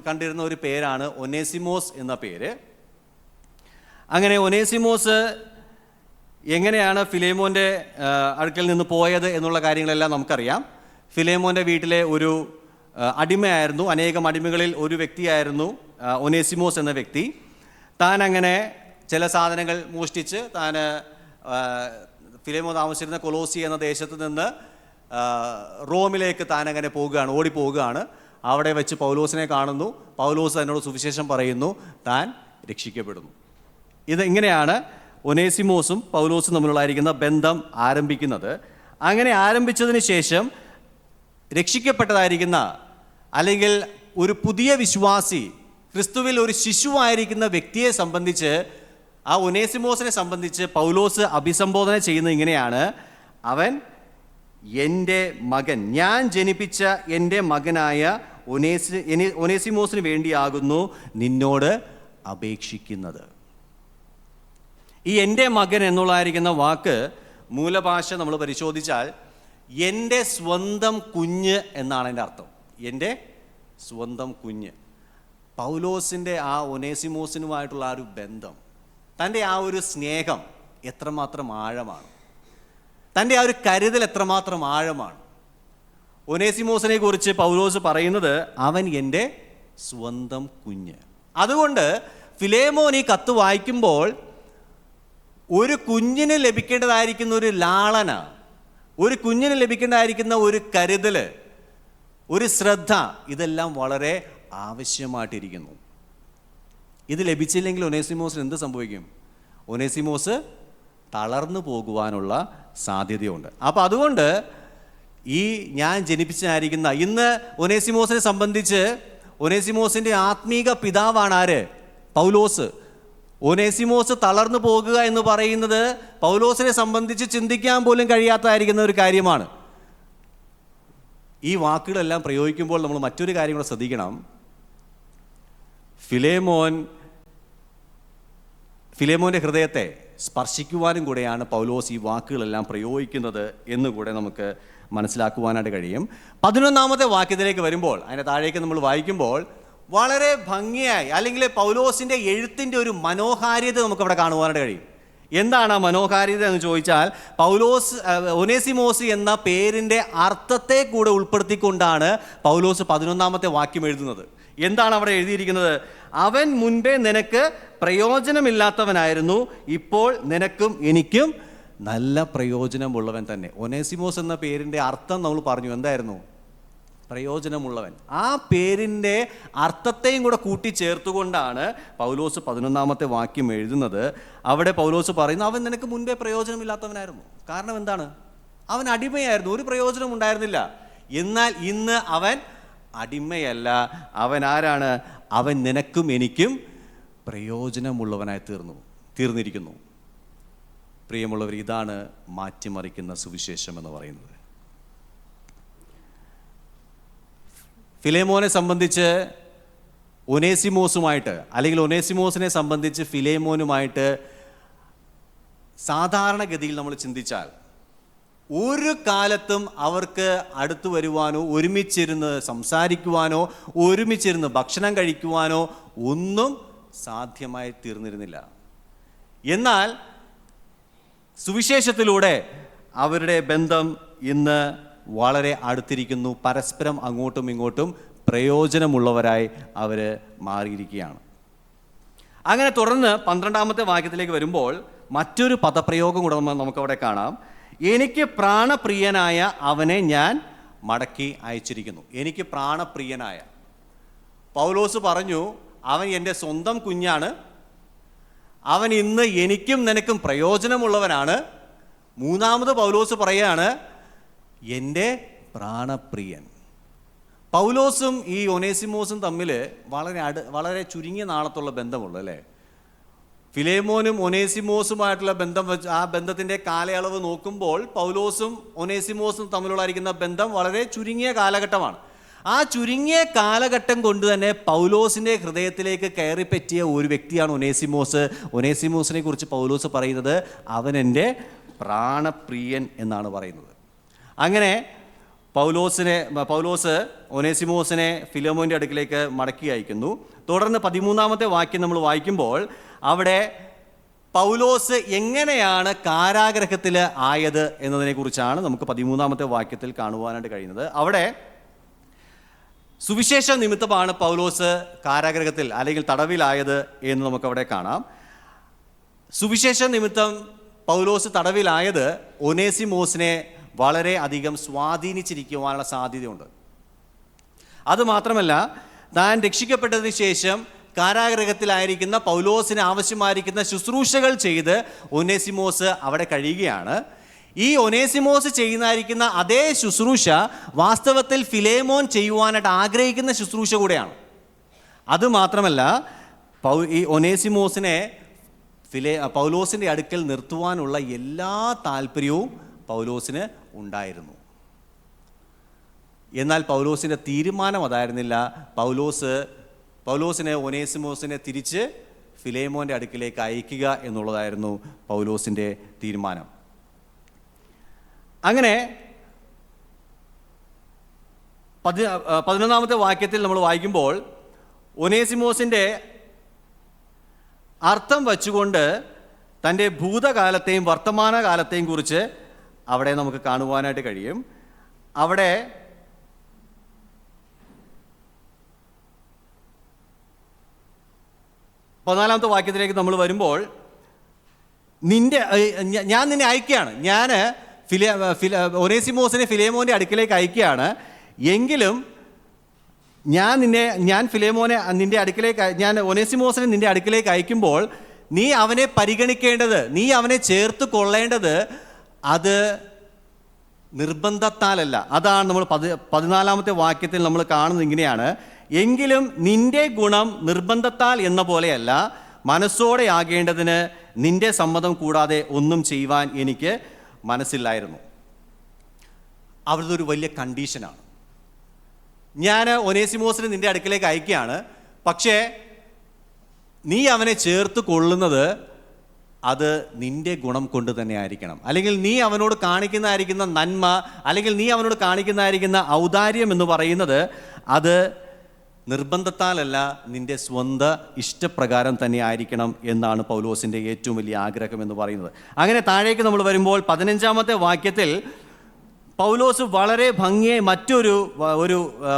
Speaker 1: കണ്ടിരുന്ന ഒരു പേരാണ് ഒനേസിമോസ് എന്ന പേര്. അങ്ങനെ ഒനേസിമോസ് എങ്ങനെയാണ് ഫിലേമോൻ്റെ അടുക്കൽ നിന്ന് പോയത് എന്നുള്ള കാര്യങ്ങളെല്ലാം നമുക്കറിയാം. ഫിലേമോൻ്റെ വീട്ടിലെ ഒരു അടിമയായിരുന്നു. അനേകം അടിമകളിൽ ഒരു വ്യക്തിയായിരുന്നു ഒനേസിമോസ് എന്ന വ്യക്തി. താൻ അങ്ങനെ ചില സാധനങ്ങൾ മോഷ്ടിച്ച് താൻ ഫിലേമോൻ താമസിച്ചിരുന്ന കൊലോസി എന്ന ദേശത്ത് നിന്ന് റോമിലേക്ക് താൻ അങ്ങനെ പോവുകയാണ്, ഓടിപ്പോവുകയാണ്. അവിടെ വെച്ച് പൗലോസിനെ കാണുന്നു. പൗലോസ് തന്നോട് സുവിശേഷം പറയുന്നു. താൻ രക്ഷിക്കപ്പെടുന്നു. ഇങ്ങനെയാണ് ഒനേസിമോസും പൗലോസും തമ്മിലുള്ളായിരിക്കുന്ന ബന്ധം ആരംഭിക്കുന്നത്. അങ്ങനെ ആരംഭിച്ചതിന് ശേഷം രക്ഷിക്കപ്പെട്ടതായിരിക്കുന്ന, അല്ലെങ്കിൽ ഒരു പുതിയ വിശ്വാസി, ക്രിസ്തുവിൽ ഒരു ശിശുവായിരിക്കുന്ന വ്യക്തിയെ സംബന്ധിച്ച്, ആ ഒനേസിമോസിനെ സംബന്ധിച്ച് പൗലോസ് അഭിസംബോധന ചെയ്യുന്നത് ഇങ്ങനെയാണ്: അവൻ എൻ്റെ മകൻ, ഞാൻ ജനിപ്പിച്ച എൻ്റെ മകനായ ഒനേസിമോസിന് വേണ്ടിയാകുന്നു നിന്നോട് അപേക്ഷിക്കുന്നത്. ഈ എൻ്റെ മകൻ എന്നുള്ളതായിരിക്കുന്ന വാക്ക് മൂലഭാഷ നമ്മൾ പരിശോധിച്ചാൽ എൻ്റെ സ്വന്തം കുഞ്ഞ് എന്നാണ് എൻ്റെ അർത്ഥം. എൻ്റെ സ്വന്തം കുഞ്ഞ്. പൗലോസിൻ്റെ ആ ഒനേസിമോസിനുമായിട്ടുള്ള ആ ഒരു ബന്ധം, തൻ്റെ ആ ഒരു സ്നേഹം എത്രമാത്രം ആഴമാണ്, തൻ്റെ ആ ഒരു കരുതൽ എത്രമാത്രം ആഴമാണ്. ഒനേസിമോസിനെ കുറിച്ച് പൗലോസ് പറയുന്നത്, അവൻ എൻ്റെ സ്വന്തം കുഞ്ഞ്. അതുകൊണ്ട് ഫിലേമോൻ ഈ കത്ത് വായിക്കുമ്പോൾ ഒരു കുഞ്ഞിന് ലഭിക്കേണ്ടതായിരിക്കുന്ന ഒരു ലാളന, ഒരു കുഞ്ഞിന് ലഭിക്കേണ്ടതായിരിക്കുന്ന ഒരു കരുതൽ, ഒരു ശ്രദ്ധ, ഇതെല്ലാം വളരെ ആവശ്യമായിട്ടിരിക്കുന്നു. ഇത് ലഭിച്ചില്ലെങ്കിൽ ഒനേസിമോസിന് എന്ത് സംഭവിക്കും? ഒനേസിമോസ് തളർന്നു പോകുവാനുള്ള സാധ്യതയുണ്ട്. അപ്പോൾ അതുകൊണ്ട് ഈ ഞാൻ ജനിപ്പിച്ചായിരിക്കുന്ന, ഇന്ന് ഒനേസിമോസിനെ സംബന്ധിച്ച് ഒനേസിമോസിൻ്റെ ആത്മീക പിതാവാണ് ആര്? പൗലോസ്. ഒനേസിമോസ് തളർന്നു പോകുക എന്ന് പറയുന്നത് പൗലോസിനെ സംബന്ധിച്ച് ചിന്തിക്കാൻ പോലും കഴിയാത്തതായിരിക്കുന്ന ഒരു കാര്യമാണ്. ഈ വാക്കുകളെല്ലാം പ്രയോഗിക്കുമ്പോൾ നമ്മൾ മറ്റൊരു കാര്യം കൂടെ ശ്രദ്ധിക്കണം. ഫിലേമോൻ്റെ ഹൃദയത്തെ സ്പർശിക്കുവാനും കൂടെയാണ് പൗലോസ് ഈ വാക്കുകളെല്ലാം പ്രയോഗിക്കുന്നത് എന്നുകൂടെ നമുക്ക് മനസ്സിലാക്കുവാനായിട്ട് കഴിയും. 11ാമത്തെ വാക്യത്തിലേക്ക് വരുമ്പോൾ, അതിൻ്റെ താഴേക്ക് നമ്മൾ വായിക്കുമ്പോൾ വളരെ ഭംഗിയായി, അല്ലെങ്കിൽ പൗലോസിൻ്റെ എഴുത്തിൻ്റെ ഒരു മനോഹാരിത നമുക്കവിടെ കാണുവാനായിട്ട് കഴിയും. എന്താണ് ആ മനോഹാരിത എന്ന് ചോദിച്ചാൽ, ഒനേസിമോസ് എന്ന പേരിൻ്റെ അർത്ഥത്തെ കൂടെ ഉൾപ്പെടുത്തിക്കൊണ്ടാണ് പൗലോസ് 11ാമത്തെ വാക്യം എഴുതുന്നത്. എന്താണ് അവിടെ എഴുതിയിരിക്കുന്നത്? അവൻ മുൻപേ നിനക്ക് പ്രയോജനമില്ലാത്തവനായിരുന്നു, ഇപ്പോൾ നിനക്കും എനിക്കും നല്ല പ്രയോജനമുള്ളവൻ തന്നെ. ഒനേസിമോസ് എന്ന പേരിൻ്റെ അർത്ഥം നമ്മൾ പറഞ്ഞു, എന്തായിരുന്നു? പ്രയോജനമുള്ളവൻ. ആ പേരിൻ്റെ അർത്ഥത്തെയും കൂടെ കൂട്ടിച്ചേർത്തുകൊണ്ടാണ് പൗലോസ് 11ാമത്തെ വാക്യം എഴുതുന്നത്. അവിടെ പൗലോസ് പറയുന്നു, അവൻ നിനക്ക് മുൻപേ പ്രയോജനമില്ലാത്തവനായിരുന്നു. കാരണം എന്താണ്? അവൻ അടിമയായിരുന്നു, ഒരു പ്രയോജനം ഉണ്ടായിരുന്നില്ല. എന്നാൽ ഇന്ന് അവൻ അടിമയല്ല. അവൻ ആരാണ്? അവൻ നിനക്കും എനിക്കും പ്രയോജനമുള്ളവനായി തീർന്നിരിക്കുന്നു. പ്രിയമുള്ളവർ, ഇതാണ് മാറ്റിമറിക്കുന്ന സുവിശേഷം എന്ന് പറയുന്നത്. ഫിലേമോനെ സംബന്ധിച്ച് ഒനേസിമോസുമായിട്ട്, അല്ലെങ്കിൽ ഒനേസിമോസിനെ സംബന്ധിച്ച് ഫിലേമോനുമായിട്ട് സാധാരണഗതിയിൽ നമ്മൾ ചിന്തിച്ചാൽ ഒരു കാലത്തും അവർക്ക് അടുത്തു വരുവാനോ ഒരുമിച്ചിരുന്ന് സംസാരിക്കുവാനോ ഒരുമിച്ചിരുന്ന് ഭക്ഷണം കഴിക്കുവാനോ ഒന്നും സാധ്യമായി തീർന്നിരുന്നില്ല. എന്നാൽ സുവിശേഷത്തിലൂടെ അവരുടെ ബന്ധം ഇന്ന് വളരെ അടുത്തിരിക്കുന്നു. പരസ്പരം അങ്ങോട്ടും ഇങ്ങോട്ടും പ്രയോജനമുള്ളവരായി അവർ മാറിയിരിക്കുകയാണ്. അങ്ങനെ തുടർന്ന് 12-ാമത്തെ വാക്യത്തിലേക്ക് വരുമ്പോൾ മറ്റൊരു പദപ്രയോഗം കൂടെ നമുക്കവിടെ കാണാം. എനിക്ക് പ്രാണപ്രിയനായ അവനെ ഞാൻ മടക്കി അയച്ചിരിക്കുന്നു. എനിക്ക് പ്രാണപ്രിയനായ പൗലോസ് പറഞ്ഞു, അവൻ എൻ്റെ സ്വന്തം കുഞ്ഞാണ്, അവൻ ഇന്ന് എനിക്കും നിനക്കും പ്രയോജനമുള്ളവനാണ്. മൂന്നാമത് പൗലോസ് പറയാണ്, എൻ്റെ പ്രാണപ്രിയൻ. പൗലോസും ഈ ഒനേസിമോസും തമ്മിൽ വളരെ ചുരുങ്ങിയ നാളത്തുള്ള ബന്ധമുള്ളൂ അല്ലേ? ഫിലേമോനും ഒനേസിമോസുമായിട്ടുള്ള ബന്ധം വെച്ച് ആ ബന്ധത്തിൻ്റെ കാലയളവ് നോക്കുമ്പോൾ പൗലോസും ഒനേസിമോസും തമ്മിലുള്ളായിരിക്കുന്ന ബന്ധം വളരെ ചുരുങ്ങിയ കാലഘട്ടമാണ്. ആ ചുരുങ്ങിയ കാലഘട്ടം കൊണ്ട് തന്നെ പൗലോസിൻ്റെ ഹൃദയത്തിലേക്ക് കയറിപ്പറ്റിയ ഒരു വ്യക്തിയാണ് ഒനേസിമോസ്. ഒനേസിമോസിനെ കുറിച്ച് പൗലോസ് പറയുന്നത് അവൻ എൻ്റെ പ്രാണപ്രിയൻ എന്നാണ് പറയുന്നത്. അങ്ങനെ പൗലോസ് ഒനേസിമോസിനെ ഫിലോമോൻ്റെ അടുക്കിലേക്ക് മടക്കി അയക്കുന്നു. തുടർന്ന് 13-ാമത്തെ വാക്യം നമ്മൾ വായിക്കുമ്പോൾ അവിടെ പൗലോസ് എങ്ങനെയാണ് കാരാഗൃഹത്തിൽ ആയത് എന്നതിനെക്കുറിച്ചാണ് നമുക്ക് 13-ാമത്തെ വാക്യത്തിൽ കാണുവാനായിട്ട് കഴിയുന്നത്. അവിടെ സുവിശേഷ നിമിത്തമാണ് പൗലോസ് കാരാഗൃഹത്തിൽ അല്ലെങ്കിൽ തടവിലായത് എന്ന് നമുക്കവിടെ കാണാം. സുവിശേഷ നിമിത്തം പൗലോസ് തടവിലായത് ഒനേസിമോസിനെ വളരെ അധികം സ്വാധീനിച്ചിരിക്കുവാനുള്ള സാധ്യതയുണ്ട്. അതുമാത്രമല്ല, താൻ രക്ഷിക്കപ്പെട്ടതിന് ശേഷം കാരാഗൃഹത്തിലായിരിക്കുന്ന പൗലോസിന് ആവശ്യമായിരിക്കുന്ന ശുശ്രൂഷകൾ ചെയ്ത് ഒനേസിമോസ് അവിടെ കഴിയുകയാണ്. ഈ ഒനേസിമോസ് ചെയ്യുന്നതായിരിക്കുന്ന അതേ ശുശ്രൂഷ വാസ്തവത്തിൽ ഫിലേമോൻ ചെയ്യുവാനായിട്ട് ആഗ്രഹിക്കുന്ന ശുശ്രൂഷ കൂടെയാണ്. അതുമാത്രമല്ല, ഈ ഒനേസിമോസിനെ പൗലോസിൻ്റെ അടുക്കൽ നിർത്തുവാനുള്ള എല്ലാ താല്പര്യവും പൗലോസിന് ഉണ്ടായിരുന്നു. എന്നാൽ പൗലോസിൻ്റെ തീരുമാനം അതായിരുന്നില്ല. പൗലോസിനെ ഒനേസിമോസിനെ തിരിച്ച് ഫിലേമോൻ്റെ അടുക്കിലേക്ക് അയക്കുക എന്നുള്ളതായിരുന്നു പൗലോസിൻ്റെ തീരുമാനം. അങ്ങനെ 11-ാമത്തെ വാക്യത്തിൽ നമ്മൾ വായിക്കുമ്പോൾ ഒനേസിമോസിൻ്റെ അർത്ഥം വച്ചുകൊണ്ട് തൻ്റെ ഭൂതകാലത്തെയും വർത്തമാനകാലത്തെയും കുറിച്ച് അവിടെ നമുക്ക് കാണുവാനായിട്ട് കഴിയും. അവിടെ 14-ാമത്തെ വാക്യത്തിലേക്ക് നമ്മൾ വരുമ്പോൾ ഞാൻ നിന്നെ അയക്കുകയാണ്, ഞാൻ ഒനേസിമോസിനെ ഫിലേമോൻ്റെ അടുക്കിലേക്ക് അയക്കുകയാണ്. എങ്കിലും ഞാൻ ഒനേസിമോസിനെ നിൻ്റെ അടുക്കിലേക്ക് അയക്കുമ്പോൾ നീ അവനെ പരിഗണിക്കേണ്ടത്, നീ അവനെ ചേർത്ത് കൊള്ളേണ്ടത് അത് നിർബന്ധത്താലല്ല. അതാണ് നമ്മൾ 14-ാമത്തെ വാക്യത്തിൽ നമ്മൾ കാണുന്നത് ഇങ്ങനെയാണ്. എങ്കിലും നിന്റെ ഗുണം നിർബന്ധത്താൽ എന്ന പോലെയല്ല, മനസ്സോടെ ആകേണ്ടതിന് നിന്റെ സമ്മതം കൂടാതെ ഒന്നും ചെയ്യുവാൻ എനിക്ക് മനസ്സില്ലായിരുന്നു. അവിടുത്തെ ഒരു വലിയ കണ്ടീഷനാണ്. ഞാൻ ഒനേസിമോസിനെ നിന്റെ അടുക്കിലേക്ക് അയക്കുകയാണ്, പക്ഷേ നീ അവനെ ചേർത്ത് കൊള്ളുന്നത് അത് നിന്റെ ഗുണം കൊണ്ട് തന്നെ ആയിരിക്കണം. അല്ലെങ്കിൽ നീ അവനോട് കാണിക്കുന്നതായിരിക്കുന്ന നന്മ, അല്ലെങ്കിൽ നീ അവനോട് കാണിക്കുന്നതായിരിക്കുന്ന ഔദാര്യം എന്ന് പറയുന്നത് അത് നിർബന്ധത്താലല്ല, നിന്റെ സ്വന്തം ഇഷ്ടപ്രകാരം തന്നെ ആയിരിക്കണം എന്നാണ് പൗലോസിൻ്റെ ഏറ്റവും വലിയ ആഗ്രഹം എന്ന് പറയുന്നത്. അങ്ങനെ താഴേക്ക് നമ്മൾ വരുമ്പോൾ 15-ാമത്തെ വാക്യത്തിൽ പൗലോസ് വളരെ ഭംഗിയായി മറ്റൊരു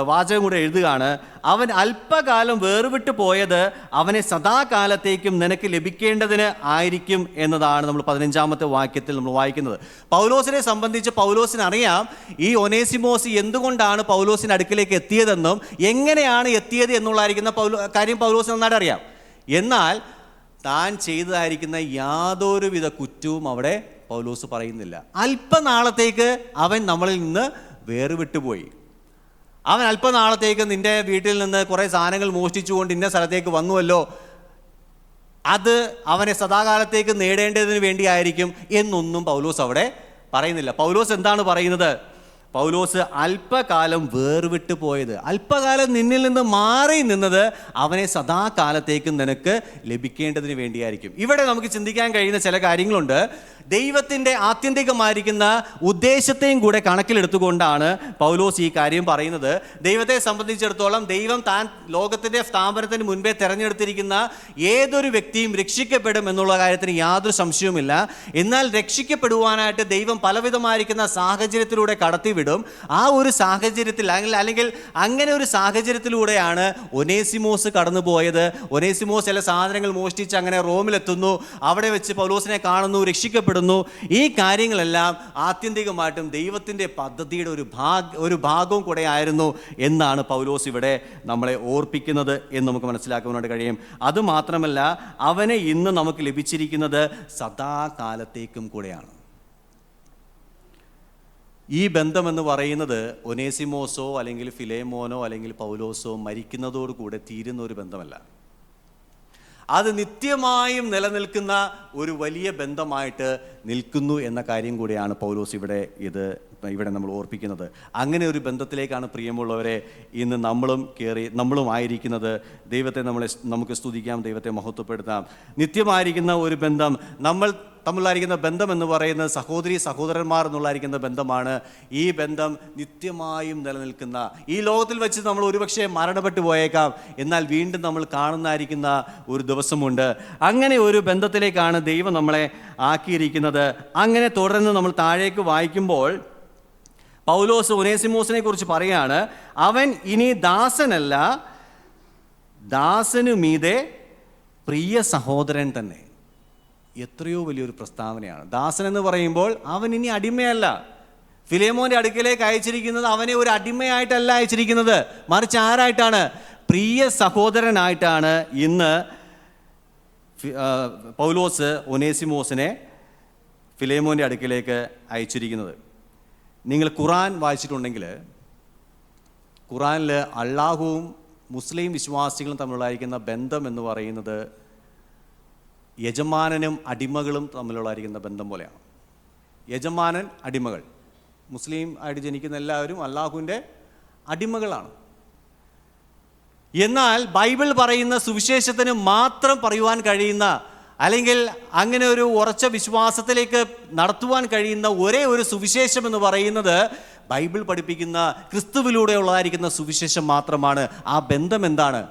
Speaker 1: വാചകം കൂടെ എഴുതുകയാണ്. അവൻ അല്പകാലം വേർവിട്ട് പോയത് അവനെ സദാകാലത്തേക്കും നിനക്ക് ലഭിക്കേണ്ടതിന് ആയിരിക്കും എന്നതാണ് നമ്മൾ 15-ാമത്തെ വാക്യത്തിൽ നമ്മൾ വായിക്കുന്നത്. പൗലോസിനെ സംബന്ധിച്ച് പൗലോസിന് അറിയാം ഈ ഒനേസിമോസ് എന്തുകൊണ്ടാണ് പൗലോസിൻ്റെ അടുക്കിലേക്ക് എത്തിയതെന്നും എങ്ങനെയാണ് എത്തിയത് എന്നുള്ളതായിരിക്കുന്ന കാര്യം പൗലോസിന് നന്നായിട്ട് അറിയാം. എന്നാൽ താൻ ചെയ്തതായിരിക്കുന്ന യാതൊരുവിധ കുറ്റവും അവിടെ പൗലോസ് പറയുന്നില്ല. അല്പനാളത്തേക്ക് അവൻ നമ്മളിൽ നിന്ന് വേർവിട്ടുപോയി. അവൻ അല്പനാളത്തേക്ക് നിന്റെ വീട്ടിൽ നിന്ന് കുറേ സാധനങ്ങൾ മോഷ്ടിച്ചുകൊണ്ട് ഇന്ന സ്ഥലത്തേക്ക് വന്നുവല്ലോ, അത് അവനെ സദാകാലത്തേക്ക് നേടേണ്ടതിന് വേണ്ടിയായിരിക്കും എന്നൊന്നും പൗലോസ് അവിടെ പറയുന്നില്ല. പൗലോസ് എന്താണ് പറയുന്നത്? പൗലോസ് അല്പകാലം വേർവിട്ട് പോയത്, അല്പകാലം നിന്നിൽ നിന്ന് മാറി നിന്നത് അവനെ സദാകാലത്തേക്കും നിനക്ക് ലഭിക്കേണ്ടതിന് വേണ്ടിയായിരിക്കും. ഇവിടെ നമുക്ക് ചിന്തിക്കാൻ കഴിയുന്ന ചില കാര്യങ്ങളുണ്ട്. ദൈവത്തിൻ്റെ ആത്യന്തികമായിരിക്കുന്ന ഉദ്ദേശത്തെയും കൂടെ കണക്കിലെടുത്തുകൊണ്ടാണ് പൗലോസ് ഈ കാര്യം പറയുന്നത്. ദൈവത്തെ സംബന്ധിച്ചിടത്തോളം ദൈവം താൻ ലോകത്തിൻ്റെ സ്ഥാപനത്തിന് മുൻപേ തിരഞ്ഞെടുത്തിരിക്കുന്ന ഏതൊരു വ്യക്തിയും രക്ഷിക്കപ്പെടും എന്നുള്ള കാര്യത്തിന് യാതൊരു സംശയവുമില്ല. എന്നാൽ രക്ഷിക്കപ്പെടുവാനായിട്ട് ദൈവം പലവിധമായിരിക്കുന്ന സാഹചര്യത്തിലൂടെ കടത്തിവിടും. ആ ഒരു സാഹചര്യത്തിൽ അല്ലെങ്കിൽ അങ്ങനെ ഒരു സാഹചര്യത്തിലൂടെയാണ് ഒനേസിമോസ് കടന്നു പോയത്. ഒനേസിമോസ് ചില സാധനങ്ങൾ മോഷ്ടിച്ച് അങ്ങനെ റോമിലെത്തുന്നു. അവിടെ വെച്ച് പൗലോസിനെ കാണുന്നു, രക്ഷിക്കപ്പെടുന്നു. ഈ കാര്യങ്ങളെല്ലാം ആത്യന്തികമായിട്ടും ദൈവത്തിൻ്റെ പദ്ധതിയുടെ ഒരു ഭാഗവും കൂടെ ആയിരുന്നു എന്നാണ് പൗലോസ് ഇവിടെ നമ്മളെ ഓർപ്പിക്കുന്നത് എന്ന് നമുക്ക് മനസ്സിലാക്കുവാനായിട്ട് കഴിയും. അതുമാത്രമല്ല, അവനെ ഇന്ന് നമുക്ക് ലഭിച്ചിരിക്കുന്നത് സദാകാലത്തേക്കും കൂടെയാണ്. ഈ ബന്ധമെന്ന് പറയുന്നത് ഒനേസിമോസോ അല്ലെങ്കിൽ ഫിലേമോനോ അല്ലെങ്കിൽ പൗലോസോ മരിക്കുന്നതോടുകൂടെ തീരുന്ന ഒരു ബന്ധമല്ല. അത് നിത്യമായും നിലനിൽക്കുന്ന ഒരു വലിയ ബന്ധമായിട്ട് നിൽക്കുന്നു എന്ന കാര്യം കൂടിയാണ് പൗലോസ് ഇവിടെ നമ്മൾ ഓർപ്പിക്കുന്നത്. അങ്ങനെ ഒരു ബന്ധത്തിലേക്കാണ് പ്രിയമുള്ളവരെ ഇന്ന് നമ്മളും ആയിരിക്കുന്നത്. ദൈവത്തെ നമുക്ക് സ്തുതിക്കാം, ദൈവത്തെ മഹത്വപ്പെടുത്താം. നിത്യമായിരിക്കുന്ന ഒരു ബന്ധം, നമ്മൾ തമ്മിലായിരിക്കുന്ന ബന്ധം എന്ന് പറയുന്നത് സഹോദരന്മാർ എന്നുള്ളായിരിക്കുന്ന ബന്ധമാണ്. ഈ ബന്ധം നിത്യമായും നിലനിൽക്കുന്ന, ഈ ലോകത്തിൽ വെച്ച് നമ്മൾ ഒരുപക്ഷെ മരണപ്പെട്ടു പോയേക്കാം, എന്നാൽ വീണ്ടും നമ്മൾ കാണുന്നതായിരിക്കുന്ന ഒരു ദിവസമുണ്ട്. അങ്ങനെ ഒരു ബന്ധത്തിലേക്കാണ് ദൈവം നമ്മളെ ആക്കിയിരിക്കുന്നത്. അങ്ങനെ തുടർന്ന് നമ്മൾ താഴേക്ക് വായിക്കുമ്പോൾ പൗലോസ് ഒനേസിമോസിനെ കുറിച്ച് പറയാണ്, അവൻ ഇനി ദാസനല്ല, ദാസനു മീതെ പ്രിയ സഹോദരൻ തന്നെ. എത്രയോ വലിയൊരു പ്രസ്താവനയാണ്. ദാസൻ എന്ന് പറയുമ്പോൾ അവൻ ഇനി അടിമയല്ല. ഫിലേമോൻ്റെ അടുക്കലേക്ക് അയച്ചിരിക്കുന്നത് അവനെ ഒരു അടിമയായിട്ടല്ല അയച്ചിരിക്കുന്നത്, മറിച്ച് ആരായിട്ടാണ്? പ്രിയ സഹോദരനായിട്ടാണ് ഇന്ന് പൗലോസ് ഒനേസിമോസിനെ ഫിലേമോൻ്റെ അടുക്കലേക്ക് അയച്ചിരിക്കുന്നത്. നിങ്ങൾ ഖുറാൻ വായിച്ചിട്ടുണ്ടെങ്കിൽ ഖുറാനിൽ അള്ളാഹുവും മുസ്ലിം വിശ്വാസികളും തമ്മിലുള്ളായിരിക്കുന്ന ബന്ധം എന്ന് പറയുന്നത് യജമാനനും അടിമകളും തമ്മിലുള്ളായിരിക്കുന്ന ബന്ധം പോലെയാണ്. യജമാനൻ, അടിമകൾ. മുസ്ലിം ആയിട്ട് ജനിക്കുന്ന എല്ലാവരും അള്ളാഹുവിൻ്റെ അടിമകളാണ്. എന്നാൽ ബൈബിൾ പറയുന്ന സുവിശേഷത്തിന് മാത്രം പറയുവാൻ കഴിയുന്ന, അല്ലെങ്കിൽ അങ്ങനെ ഒരു ഉറച്ച വിശ്വാസത്തിലേക്ക് നടത്തുവാൻ കഴിയുന്ന ഒരേ ഒരു സുവിശേഷം എന്ന് പറയുന്നത് ബൈബിൾ പഠിപ്പിക്കുന്ന ക്രിസ്തുവിലൂടെയുള്ളതായിരിക്കുന്ന സുവിശേഷം മാത്രമാണ്. ആ ബന്ധം എന്താണ്?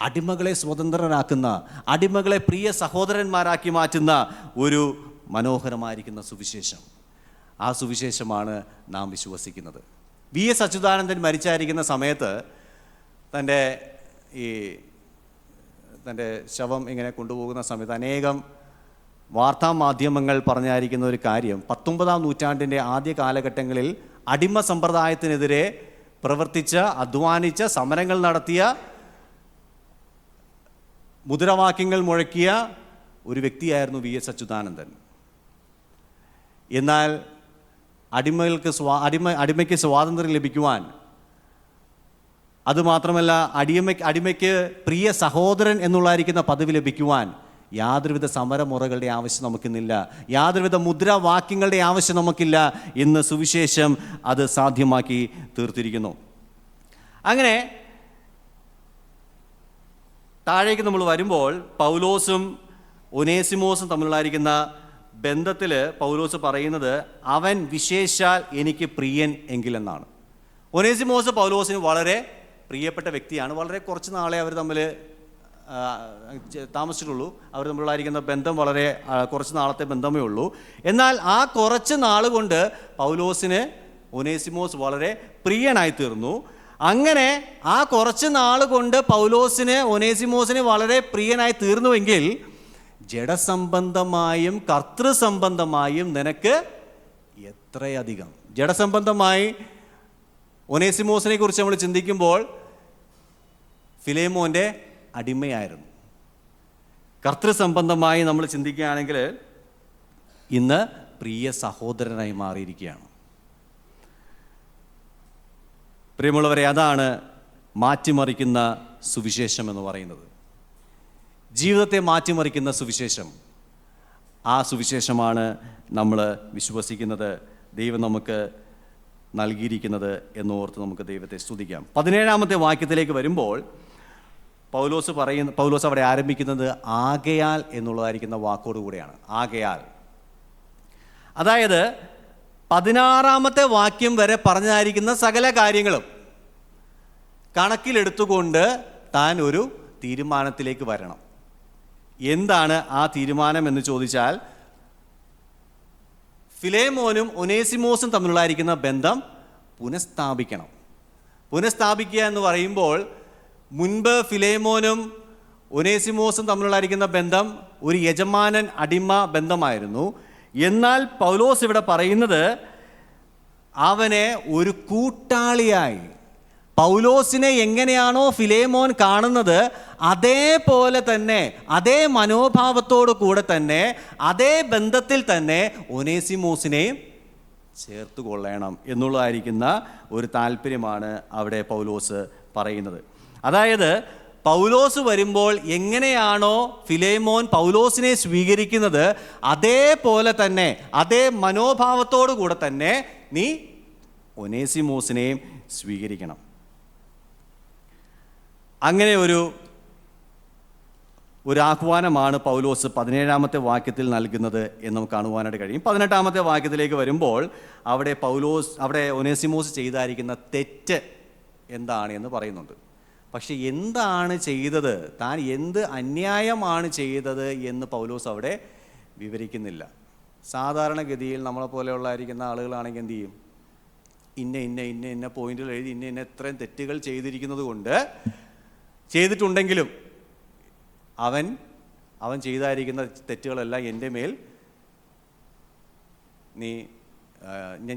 Speaker 1: അടിമകളെ സ്വതന്ത്രരാക്കുന്ന, അടിമകളെ പ്രിയ സഹോദരന്മാരാക്കി മാറ്റുന്ന ഒരു മനോഹരമായിരിക്കുന്ന സുവിശേഷം. ആ സുവിശേഷമാണ് നാം വിശ്വസിക്കുന്നത്. VS അച്യുതാനന്ദൻ മരിച്ചായിരിക്കുന്ന സമയത്ത് തൻ്റെ ശവം ഇങ്ങനെ കൊണ്ടുപോകുന്ന സമയത്ത് അനേകം വാർത്താ മാധ്യമങ്ങൾ പറഞ്ഞായിരിക്കുന്ന ഒരു കാര്യം, 19-ാം നൂറ്റാണ്ടിൻ്റെ ആദ്യ കാലഘട്ടങ്ങളിൽ അടിമ സമ്പ്രദായത്തിനെതിരെ പ്രവർത്തിച്ച, അധ്വാനിച്ച, സമരങ്ങൾ നടത്തിയ, മുദ്രാവാക്യങ്ങൾ മുഴക്കിയ ഒരു വ്യക്തിയായിരുന്നു VS അച്യുതാനന്ദൻ. എന്നാൽ അടിമയ്ക്ക് സ്വാതന്ത്ര്യം ലഭിക്കുവാൻ, അതുമാത്രമല്ല അടിമയ്ക്ക് പ്രിയ സഹോദരൻ എന്നുള്ളായിരിക്കുന്ന പദവി ലഭിക്കുവാൻ യാതൊരുവിധ സമരമുറകളുടെ ആവശ്യം നമുക്കിന്നില്ല, യാതൊരുവിധ മുദ്രാവാക്യങ്ങളുടെ ആവശ്യം നമുക്കില്ല. ഇന്ന് സുവിശേഷം അത് സാധ്യമാക്കി തീർത്തിരിക്കുന്നു. അങ്ങനെ താഴേക്ക് നമ്മൾ വരുമ്പോൾ പൗലോസും ഒനേസിമോസും തമ്മിലുള്ളായിരിക്കുന്ന ബന്ധത്തിൽ പൗലോസ് പറയുന്നത്, അവൻ വിശേഷാൽ എനിക്ക് പ്രിയൻ എങ്കിലെന്നാണ്. ഒനേസിമോസ് പൗലോസിന് വളരെ പ്രിയപ്പെട്ട വ്യക്തിയാണ്. വളരെ കുറച്ച് നാളെ അവർ തമ്മിൽ താമസിച്ചിട്ടുള്ളൂ. അവർ തമ്മിലുള്ളായിരിക്കുന്ന ബന്ധം വളരെ കുറച്ച് നാളത്തെ ബന്ധമേ ഉള്ളൂ. എന്നാൽ ആ കുറച്ച് നാൾ കൊണ്ട് പൗലോസിന് ഒനേസിമോസ് വളരെ പ്രിയനായി തീർന്നു. അങ്ങനെ ആ കുറച്ച് നാൾ കൊണ്ട് പൗലോസിന് ഒനേസിമോസിന് വളരെ പ്രിയനായി തീർന്നുവെങ്കിൽ ജഡസംബന്ധമായും കർത്തൃസംബന്ധമായും നിനക്ക് എത്രയധികം. ജഡസംബന്ധമായി ഒനേസിമോസിനെ കുറിച്ച് നമ്മൾ ചിന്തിക്കുമ്പോൾ ഫിലേമോൻ്റെ അടിമയായിരുന്നു. കർത്തൃസംബന്ധമായി നമ്മൾ ചിന്തിക്കുകയാണെങ്കിൽ ഇന്ന് പ്രിയ സഹോദരനായി മാറിയിരിക്കുകയാണ്. പ്രിയമുള്ളവരെ, അതാണ് മാറ്റിമറിക്കുന്ന സുവിശേഷം എന്ന് പറയുന്നത്. ജീവിതത്തെ മാറ്റിമറിക്കുന്ന സുവിശേഷം. ആ സുവിശേഷമാണ് നമ്മൾ വിശ്വസിക്കുന്നത്. ദൈവം നമുക്ക് നൽകിയിരിക്കുന്നത് എന്നോർത്ത് നമുക്ക് ദൈവത്തെ സ്തുതിക്കാം. 17-ാമത്തെ വാക്യത്തിലേക്ക് വരുമ്പോൾ പൗലോസ് അവിടെ ആരംഭിക്കുന്നത് ആകയാൽ എന്നുള്ളതായിരിക്കുന്ന വാക്കോടുകൂടെയാണ്. ആകയാൽ, അതായത് 16-ാമത്തെ വാക്യം വരെ പറഞ്ഞതായിരിക്കുന്ന സകല കാര്യങ്ങളും കണക്കിലെടുത്തുകൊണ്ട് താൻ ഒരു തീരുമാനത്തിലേക്ക് വരണം. എന്താണ് ആ തീരുമാനം എന്ന് ചോദിച്ചാൽ, ഫിലേമോനും ഒനേസിമോസും തമ്മിലുള്ളതായിരിക്കുന്ന ബന്ധം പുനഃസ്ഥാപിക്കണം. പുനഃസ്ഥാപിക്കുക എന്ന് പറയുമ്പോൾ, മുൻപ് ഫിലേമോനും ഒനേസിമോസും തമ്മിലുള്ളതായിരിക്കുന്ന ബന്ധം ഒരു യജമാനൻ അടിമ ബന്ധമായിരുന്നു. എന്നാൽ പൗലോസ് ഇവിടെ പറയുന്നത് അവനെ ഒരു കൂട്ടാളിയായി, പൗലോസിനെ എങ്ങനെയാണോ ഫിലേമോൻ കാണുന്നത് അതേപോലെ തന്നെ, അതേ മനോഭാവത്തോടു കൂടെ തന്നെ, അതേ ബന്ധത്തിൽ തന്നെ ഒനേസിമോസിനെയും ചേർത്ത് കൊള്ളണം എന്നുള്ളതായിരിക്കുന്ന ഒരു താല്പര്യമാണ് അവിടെ പൗലോസ് പറയുന്നത്. അതായത് പൗലോസ് വരുമ്പോൾ എങ്ങനെയാണോ ഫിലേമോൻ പൗലോസിനെ സ്വീകരിക്കുന്നത് അതേപോലെ തന്നെ, അതേ മനോഭാവത്തോടു കൂടെ തന്നെ നീ ഒനേസിമോസിനെയും സ്വീകരിക്കണം. അങ്ങനെ ഒരു ആഹ്വാനമാണ് പൗലോസ് 17-ാമത്തെ വാക്യത്തിൽ നൽകുന്നത് എന്ന് നമുക്ക് കാണുവാനായിട്ട് കഴിയും. 18-ാമത്തെ വാക്യത്തിലേക്ക് വരുമ്പോൾ അവിടെ ഒനേസിമോസ് ചെയ്തായിരിക്കുന്ന തെറ്റ് എന്താണ് എന്ന് പറയുന്നുണ്ട്. പക്ഷെ എന്താണ് ചെയ്തത്, താൻ എന്ത് അന്യായമാണ് ചെയ്തത് എന്ന് പൗലോസ് അവിടെ വിവരിക്കുന്നില്ല. സാധാരണഗതിയിൽ നമ്മളെപ്പോലെയുള്ളതായിരിക്കുന്ന ആളുകളാണെങ്കിൽ എന്ത് ചെയ്യും? ഇന്ന പോയിന്റുകൾ എഴുതി ഇന്ന ഇത്രയും തെറ്റുകൾ ചെയ്തിട്ടുണ്ടെങ്കിലും അവൻ ചെയ്തായിരിക്കുന്ന തെറ്റുകളെല്ലാം എൻ്റെ മേൽ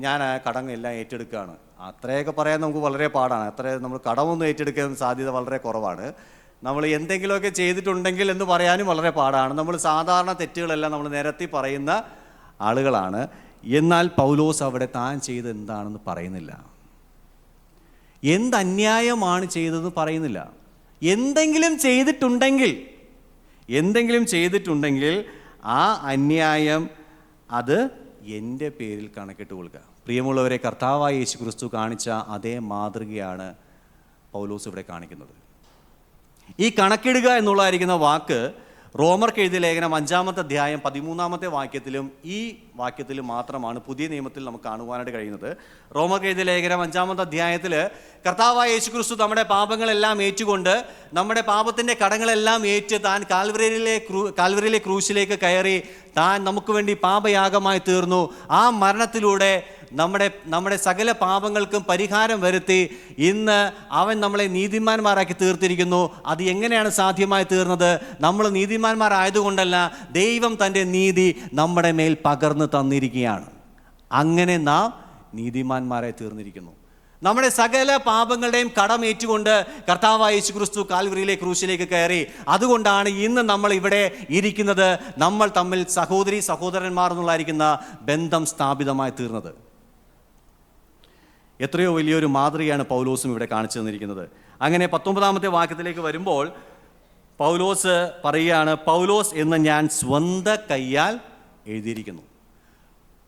Speaker 1: ഞാൻ ആ കടമെല്ലാം ഏറ്റെടുക്കുകയാണ്. അത്രയൊക്കെ പറയാൻ നമുക്ക് വളരെ പാടാണ്. നമ്മൾ കടമൊന്നും ഏറ്റെടുക്കാൻ സാധ്യത വളരെ കുറവാണ്. നമ്മൾ എന്തെങ്കിലുമൊക്കെ ചെയ്തിട്ടുണ്ടെങ്കിൽ എന്ന് പറയാനും വളരെ പാടാണ്. നമ്മൾ സാധാരണ തെറ്റുകളെല്ലാം നമ്മൾ നിരത്തി പറയുന്ന ആളുകളാണ്. എന്നാൽ പൗലോസ് അവിടെ താൻ ചെയ്ത് എന്താണെന്ന് പറയുന്നില്ല, എന്തന്യായമാണ് ചെയ്തതെന്ന് പറയുന്നില്ല. എന്തെങ്കിലും ചെയ്തിട്ടുണ്ടെങ്കിൽ ആ അന്യായം അത് എൻ്റെ പേരിൽ കണക്കിട്ട് കൊടുക്കുക. പ്രിയമുള്ളവരെ, കർത്താവായ യേശു ക്രിസ്തു കാണിച്ച അതേ മാതൃകയാണ് പൗലോസ് ഇവിടെ കാണിക്കുന്നത്. ഈ കണക്കിടുക എന്നുള്ളതായിരിക്കുന്ന വാക്ക് റോമർക്ക് എഴുതിയ ലേഖനം 5-ാമത്തെ അധ്യായം 13-ാമത്തെ വാക്യത്തിലും ഈ വാക്യത്തിലും മാത്രമാണ് പുതിയ നിയമത്തിൽ നമുക്ക് കാണുവാനായിട്ട് കഴിയുന്നത്. റോമർക്ക് എഴുതിയ ലേഖനം 5-ാമത്തെ അധ്യായത്തിൽ കർത്താവായ യേശു ക്രിസ്തു നമ്മുടെ പാപങ്ങളെല്ലാം ഏറ്റുകൊണ്ട്, നമ്മുടെ പാപത്തിൻ്റെ കടങ്ങളെല്ലാം ഏറ്റ് താൻ കാൽവരിയിലെ ക്രൂശിലേക്ക് കയറി താൻ നമുക്ക് വേണ്ടി പാപയാഗമായി തീർന്നു. ആ മരണത്തിലൂടെ നമ്മുടെ സകല പാപങ്ങൾക്കും പരിഹാരം വരുത്തി ഇന്ന് അവൻ നമ്മളെ നീതിമാന്മാരാക്കി തീർത്തിരിക്കുന്നു. അത് എങ്ങനെയാണ് സാധ്യമായി തീർന്നത്? നമ്മൾ നീതിമാന്മാരായതുകൊണ്ടല്ല, ദൈവം തൻ്റെ നീതി നമ്മുടെ മേൽ പകർന്നു തന്നിരിക്കുകയാണ്. അങ്ങനെ നാം നീതിമാന്മാരായി തീർന്നിരിക്കുന്നു. നമ്മുടെ സകല പാപങ്ങളുടെയും കടമേറ്റുകൊണ്ട് കർത്താവായ യേശു ക്രിസ്തു കാൽവരിയിലെ ക്രൂശിലേക്ക് കയറി. അതുകൊണ്ടാണ് ഇന്ന് നമ്മൾ ഇവിടെ ഇരിക്കുന്നത്. നമ്മൾ തമ്മിൽ സഹോദരന്മാർ എന്നുള്ളതായിരിക്കുന്ന ബന്ധം സ്ഥാപിതമായി തീർന്നത്. എത്രയോ വലിയൊരു മാതൃകയാണ് പൗലോസും ഇവിടെ കാണിച്ചു തന്നിരിക്കുന്നത്. അങ്ങനെ 19-ാമത്തെ വാക്യത്തിലേക്ക് വരുമ്പോൾ പൗലോസ് പറയുകയാണ്, പൗലോസ് എന്ന് ഞാൻ സ്വന്തം കയ്യാൽ എഴുതിയിരിക്കുന്നു.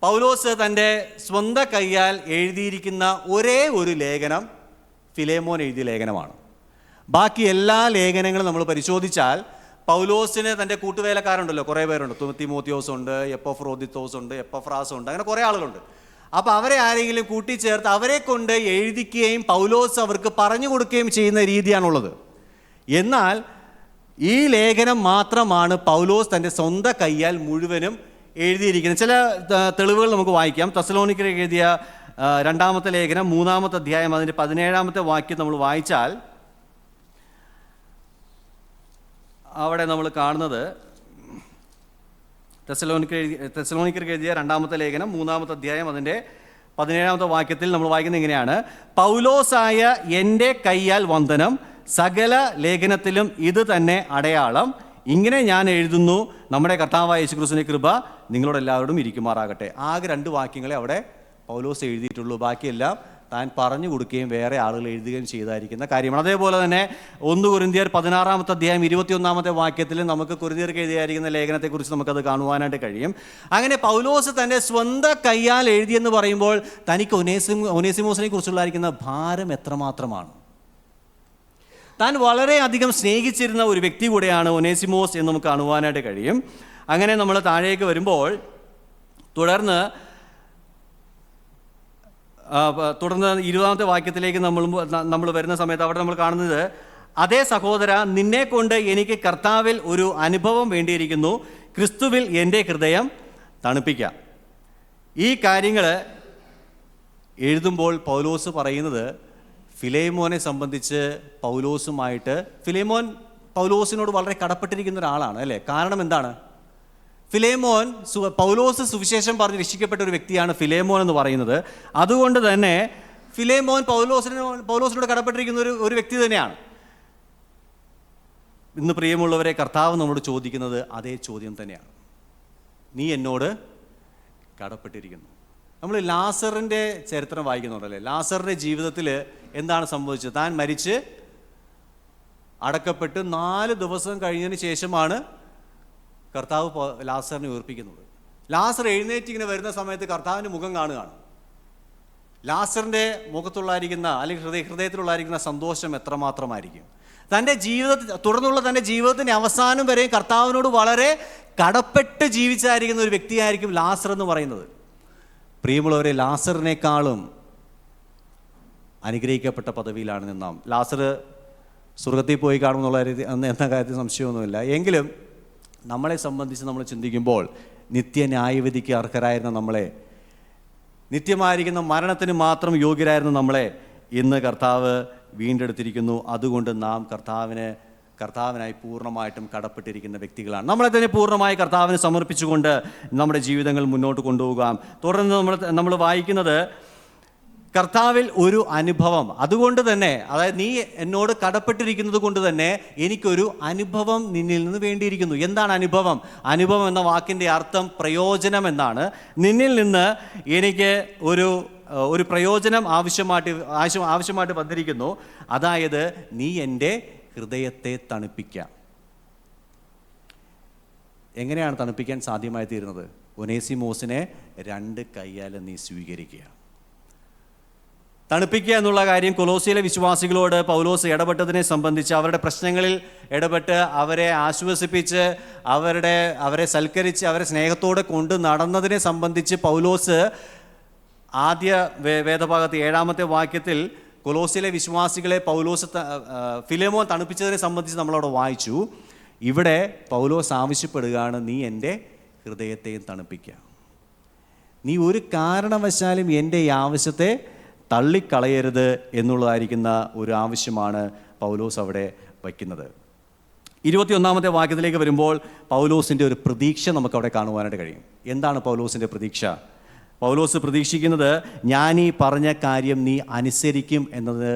Speaker 1: പൗലോസ് തൻ്റെ സ്വന്തം കയ്യാൽ എഴുതിയിരിക്കുന്ന ഒരേ ഒരു ലേഖനം ഫിലേമോൻ എഴുതിയ ലേഖനമാണ്. ബാക്കി എല്ലാ ലേഖനങ്ങളും നമ്മൾ പരിശോധിച്ചാൽ പൗലോസിന് തൻ്റെ കൂട്ടുവേലക്കാരുണ്ടല്ലോ, കുറേ പേരുണ്ട്. തിമോത്തിയോസ് ഉണ്ട്, എപ്പഫ്രോദിത്തോസ് ഉണ്ട്, എപ്പഫ്രാസ് ഉണ്ട്, അങ്ങനെ കുറേ ആളുകളുണ്ട്. അപ്പോൾ അവരെ ആരെങ്കിലും കൂട്ടിച്ചേർത്ത് അവരെ കൊണ്ട് എഴുതിക്കുകയും പൗലോസ് അവർക്ക് പറഞ്ഞു കൊടുക്കുകയും ചെയ്യുന്ന രീതിയാണുള്ളത്. എന്നാൽ ഈ ലേഖനം മാത്രമാണ് പൗലോസ് തൻ്റെ സ്വന്തം കയ്യാൽ മുഴുവനും എഴുതിയിരിക്കുന്നത്. ചില തെളിവുകൾ നമുക്ക് വായിക്കാം. തെസ്സലോനിക്കർക്ക് എഴുതിയ 2-ാമത്തെ ലേഖനം 3-ാമത്തെ അധ്യായം അതിൻ്റെ 17-ാമത്തെ വാക്യം നമ്മൾ വായിച്ചാൽ അവിടെ നമ്മൾ കാണുന്നത്, തെസ്സലോനിക്കർക്ക് എഴുതിയ 2-ാമത്തെ ലേഖനം 3-ാമത്തെ അധ്യായം അതിൻ്റെ 17-ാമത്തെ വാക്യത്തിൽ നമ്മൾ വായിക്കുന്നത് ഇങ്ങനെയാണ്: പൗലോസായ എൻ്റെ കയ്യാൽ വന്ദനം, സകല ലേഖനത്തിലും ഇത് തന്നെ അടയാളം. ഇങ്ങനെ ഞാൻ എഴുതുന്നു, നമ്മുടെ കർത്താവായ യേശുക്രിസ്തുവിന്റെ കൃപ നിങ്ങളോട് എല്ലാവരോടും ഇരിക്കുമാറാകട്ടെ. ആകെ 2 വാക്യങ്ങളെ അവിടെ പൗലോസ് എഴുതിയിട്ടുള്ളൂ. ബാക്കിയെല്ലാം താൻ പറഞ്ഞു കൊടുക്കുകയും വേറെ ആളുകൾ എഴുതുകയും ചെയ്തായിരിക്കുന്ന കാര്യമാണ്. അതേപോലെ തന്നെ 1 കൊരിന്ത്യർ 16-ാമത്തെ അധ്യായം 21-ാമത്തെ വാക്യത്തിൽ നമുക്ക് കൊരിന്ത്യർക്ക് എഴുതിയായിരിക്കുന്ന ലേഖനത്തെക്കുറിച്ച് നമുക്കത് കാണുവാനായിട്ട് കഴിയും. അങ്ങനെ പൗലോസ് തൻ്റെ സ്വന്തം കയ്യാൽ എഴുതിയെന്ന് പറയുമ്പോൾ തനിക്ക് ഒനേസിമോസിനെ കുറിച്ചുള്ളായിരിക്കുന്ന ഭാരം എത്രമാത്രമാണ്. താൻ വളരെയധികം സ്നേഹിച്ചിരുന്ന ഒരു വ്യക്തി കൂടെയാണ് ഒനേസിമോസ് എന്ന് നമുക്ക് കാണുവാനായിട്ട് കഴിയും. അങ്ങനെ നമ്മൾ താഴേക്ക് വരുമ്പോൾ തുടർന്ന് 20-ാമത്തെ വാക്യത്തിലേക്ക് നമ്മൾ വരുന്ന സമയത്ത് അവിടെ നമ്മൾ കാണുന്നത്, അതേ സഹോദര, നിന്നെ കൊണ്ട് എനിക്ക് കർത്താവിൽ ഒരു അനുഭവം വേണ്ടിയിരിക്കുന്നു, ക്രിസ്തുവിൽ എൻ്റെ ഹൃദയം തണുപ്പിക്കാം. ഈ കാര്യങ്ങൾ എഴുതുമ്പോൾ പൗലോസ് പറയുന്നത് ഫിലേമോനെ സംബന്ധിച്ച് ഫിലേമോൻ പൗലോസിനോട് വളരെ കടപ്പെട്ടിരിക്കുന്ന ഒരാളാണ് അല്ലേ? കാരണം എന്താണ്? പൗലോസ് സുവിശേഷം പറഞ്ഞ് രക്ഷിക്കപ്പെട്ട ഒരു വ്യക്തിയാണ് ഫിലേമോൻ എന്ന് പറയുന്നത്. അതുകൊണ്ട് തന്നെ ഫിലേമോൻ പൗലോസിനോട് കടപ്പെട്ടിരിക്കുന്ന ഒരു വ്യക്തി തന്നെയാണ്. ഇന്ന് പ്രിയമുള്ളവരെ, കർത്താവ് നമ്മളോട് ചോദിക്കുന്നത് അതേ ചോദ്യം തന്നെയാണ്. നീ എന്നോട് കടപ്പെട്ടിരിക്കുന്നു. നമ്മൾ ലാസറിൻ്റെ ചരിത്രം വായിക്കുന്നുണ്ടല്ലേ? ലാസറിൻ്റെ ജീവിതത്തിൽ എന്താണ് സംഭവിച്ചത്? താൻ മരിച്ച് അടക്കപ്പെട്ട് 4 ദിവസം കഴിഞ്ഞതിന് ശേഷമാണ് കർത്താവ് ലാസറിനെ ഉയർപ്പിക്കുന്നത്. ലാസർ എഴുന്നേറ്റ് ഇങ്ങനെ വരുന്ന സമയത്ത് കർത്താവിൻ്റെ മുഖം കാണുകയാണ്. ലാസറിൻ്റെ മുഖത്തുള്ളായിരിക്കുന്ന അല്ലെങ്കിൽ ഹൃദയത്തിലുള്ളായിരിക്കുന്ന സന്തോഷം എത്രമാത്രമായിരിക്കും. തുടർന്നുള്ള തൻ്റെ ജീവിതത്തിൻ്റെ അവസാനം വരെ കർത്താവിനോട് വളരെ കടപ്പെട്ട് ജീവിച്ചായിരിക്കുന്ന ഒരു വ്യക്തിയായിരിക്കും ലാസർ എന്ന് പറയുന്നത്. പ്രിയമുള്ളവരെ, ലാസറിനേക്കാളും അനുഗ്രഹിക്കപ്പെട്ട പദവിയിലാണ് നാം. ലാസർ സ്വർഗത്തിൽ പോയി കാണുമെന്നുള്ള എന്ന കാര്യത്തിൽ സംശയമൊന്നുമില്ല. എങ്കിലും നമ്മളെ സംബന്ധിച്ച് നമ്മൾ ചിന്തിക്കുമ്പോൾ നിത്യ ന്യായവിധിക്ക് അർഹരായിരുന്ന നമ്മളെ, നിത്യമായിരിക്കുന്ന മരണത്തിന് മാത്രം യോഗ്യരായിരുന്ന നമ്മളെ ഇന്ന് കർത്താവ് വീണ്ടെടുത്തിരിക്കുന്നു. അതുകൊണ്ട് നാം കർത്താവിനായി പൂർണ്ണമായിട്ടും കടപ്പെട്ടിരിക്കുന്ന വ്യക്തികളാണ്. നമ്മളെ തന്നെ പൂർണ്ണമായി കർത്താവിന് സമർപ്പിച്ചുകൊണ്ട് നമ്മുടെ ജീവിതങ്ങൾ മുന്നോട്ട് കൊണ്ടുപോകാം. തുടർന്ന് നമ്മൾ വായിക്കുന്നത് കർത്താവിൽ ഒരു അനുഭവം. അതുകൊണ്ട് തന്നെ, അതായത് നീ എന്നോട് കടപ്പെട്ടിരിക്കുന്നത് കൊണ്ട് തന്നെ എനിക്കൊരു അനുഭവം നിന്നിൽ നിന്ന് വേണ്ടിയിരിക്കുന്നു. എന്താണ് അനുഭവം? അനുഭവം എന്ന വാക്കിൻ്റെ അർത്ഥം പ്രയോജനം എന്നാണ്. നിന്നിൽ നിന്ന് എനിക്ക് ഒരു പ്രയോജനം ആവശ്യമായിട്ട് വന്നിരിക്കുന്നു. അതായത് നീ എൻ്റെ ഹൃദയത്തെ തണുപ്പിക്കാം. എങ്ങനെയാണ് തണുപ്പിക്കാൻ സാധ്യമായി തീരുന്നത്? ഒനേസിമോസിനെ 2 കൈയാൽ നീ സ്വീകരിക്കുക. തണുപ്പിക്കുക എന്നുള്ള കാര്യം കൊലോസിയിലെ വിശ്വാസികളോട് പൗലോസ് ഇടപെട്ടതിനെ സംബന്ധിച്ച്, അവരുടെ പ്രശ്നങ്ങളിൽ ഇടപെട്ട് അവരെ ആശ്വസിപ്പിച്ച് അവരെ സൽക്കരിച്ച് അവരെ സ്നേഹത്തോടെ കൊണ്ട് നടന്നതിനെ സംബന്ധിച്ച് പൗലോസ് ആദ്യ വേദഭാഗത്ത് 7-ാമത്തെ വാക്യത്തിൽ കൊലോസിയിലെ വിശ്വാസികളെ ഫിലേമോൻ തണുപ്പിച്ചതിനെ സംബന്ധിച്ച് നമ്മളവിടെ വായിച്ചു. ഇവിടെ പൗലോസ് ആവശ്യപ്പെടുകയാണ്, നീ എൻ്റെ ഹൃദയത്തെയും തണുപ്പിക്കുക. നീ ഒരു കാരണവശാലും എൻ്റെ ഈ ആവശ്യത്തെ തള്ളിക്കളയരുത് എന്നുള്ളതായിരിക്കുന്ന ഒരു ആവശ്യമാണ് പൗലോസ് അവിടെ വയ്ക്കുന്നത്. 21-ാമത്തെ വാക്യത്തിലേക്ക് വരുമ്പോൾ പൗലോസിൻ്റെ ഒരു പ്രതീക്ഷ നമുക്കവിടെ കാണുവാനായിട്ട് കഴിയും. എന്താണ് പൗലോസിൻ്റെ പ്രതീക്ഷ? പൗലോസ് പ്രതീക്ഷിക്കുന്നത്, ഞാൻ ഈ പറഞ്ഞ കാര്യം നീ അനുസരിക്കും എന്നത്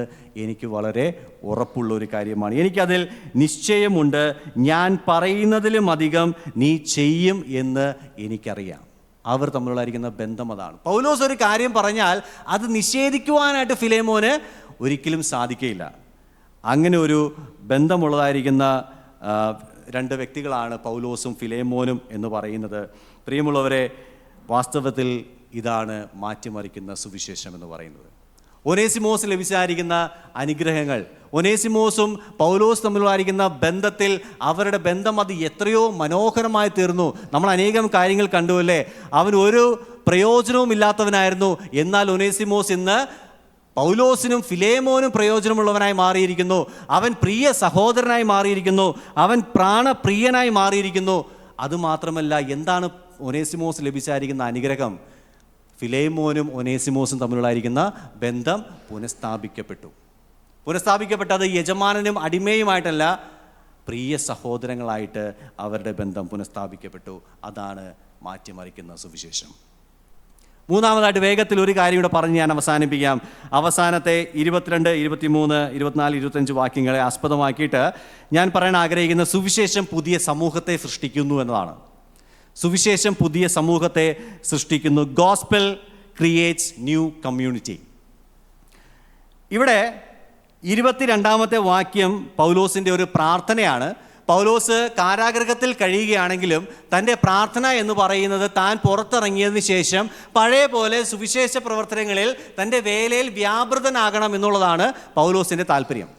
Speaker 1: എനിക്ക് വളരെ ഉറപ്പുള്ള ഒരു കാര്യമാണ്. എനിക്കതിൽ നിശ്ചയമുണ്ട്. ഞാൻ പറയുന്നതിലും അധികം നീ ചെയ്യും എന്ന് എനിക്കറിയാം. അവർ തമ്മിലുള്ളായിരിക്കുന്ന ബന്ധം അതാണ്. പൗലോസ് ഒരു കാര്യം പറഞ്ഞാൽ അത് നിഷേധിക്കുവാനായിട്ട് ഫിലേമോന് ഒരിക്കലും സാധിക്കുകയില്ല. അങ്ങനെ ഒരു ബന്ധമുള്ളതായിരിക്കുന്ന 2 വ്യക്തികളാണ് പൗലോസും ഫിലേമോനും എന്ന് പറയുന്നത്. പ്രിയമുള്ളവരെ, വാസ്തവത്തിൽ ഇതാണ് മാറ്റിമറിക്കുന്ന സുവിശേഷം എന്ന് പറയുന്നത്. ഒനേസിമോസ് ലഭിച്ചായിരിക്കുന്ന അനുഗ്രഹങ്ങൾ, ഒനേസിമോസും പൗലോസ് തമ്മിലായിരിക്കുന്ന ബന്ധത്തിൽ അവരുടെ ബന്ധം അത് എത്രയോ മനോഹരമായി തീർന്നു. നമ്മൾ അനേകം കാര്യങ്ങൾ കണ്ടുവല്ലേ? അവൻ ഒരു പ്രയോജനവും ഇല്ലാത്തവനായിരുന്നു. എന്നാൽ ഒനേസിമോസ് ഇന്ന് പൗലോസിനും ഫിലേമോനും പ്രയോജനമുള്ളവനായി മാറിയിരിക്കുന്നു. അവൻ പ്രിയ സഹോദരനായി മാറിയിരിക്കുന്നു. അവൻ പ്രാണപ്രിയനായി മാറിയിരിക്കുന്നു. അതുമാത്രമല്ല, എന്താണ് ഒനേസിമോസ് ലഭിച്ചായിരിക്കുന്ന അനുഗ്രഹം? ഫിലേമോനും ഒനേസിമോസും തമ്മിലുള്ളായിരിക്കുന്ന ബന്ധം പുനഃസ്ഥാപിക്കപ്പെട്ടത് യജമാനനും അടിമയുമായിട്ടല്ല, പ്രിയ സഹോദരങ്ങളായിട്ട് അവരുടെ ബന്ധം പുനഃസ്ഥാപിക്കപ്പെട്ടു. അതാണ് മാറ്റിമറിക്കുന്ന സുവിശേഷം. മൂന്നാമതായിട്ട് വേഗത്തിൽ ഒരു കാര്യം കൂടെ പറഞ്ഞ് ഞാൻ അവസാനിപ്പിക്കാം. അവസാനത്തെ 22, 23, 24, 25 വാക്യങ്ങളെ ആസ്പദമാക്കിയിട്ട് ഞാൻ പറയാൻ ആഗ്രഹിക്കുന്ന സുവിശേഷം പുതിയ സമൂഹത്തെ സൃഷ്ടിക്കുന്നു എന്നതാണ്. സുവിശേഷം പുതിയ സമൂഹത്തെ സൃഷ്ടിക്കുന്നു. Gospel creates new community. ഇവിടെ 22-ാമത്തെ വാക്യം പൗലോസിൻ്റെ ഒരു പ്രാർത്ഥനയാണ്. പൗലോസ് കാരാഗൃഹത്തിൽ കഴിയുകയാണെങ്കിലും തൻ്റെ പ്രാർത്ഥന എന്ന് പറയുന്നത് താൻ പുറത്തിറങ്ങിയതിന് ശേഷം പഴയ പോലെ സുവിശേഷ പ്രവർത്തനങ്ങളിൽ തൻ്റെ വേലയിൽ വ്യാപൃതനാകണം എന്നുള്ളതാണ് പൗലോസിൻ്റെ താല്പര്യം.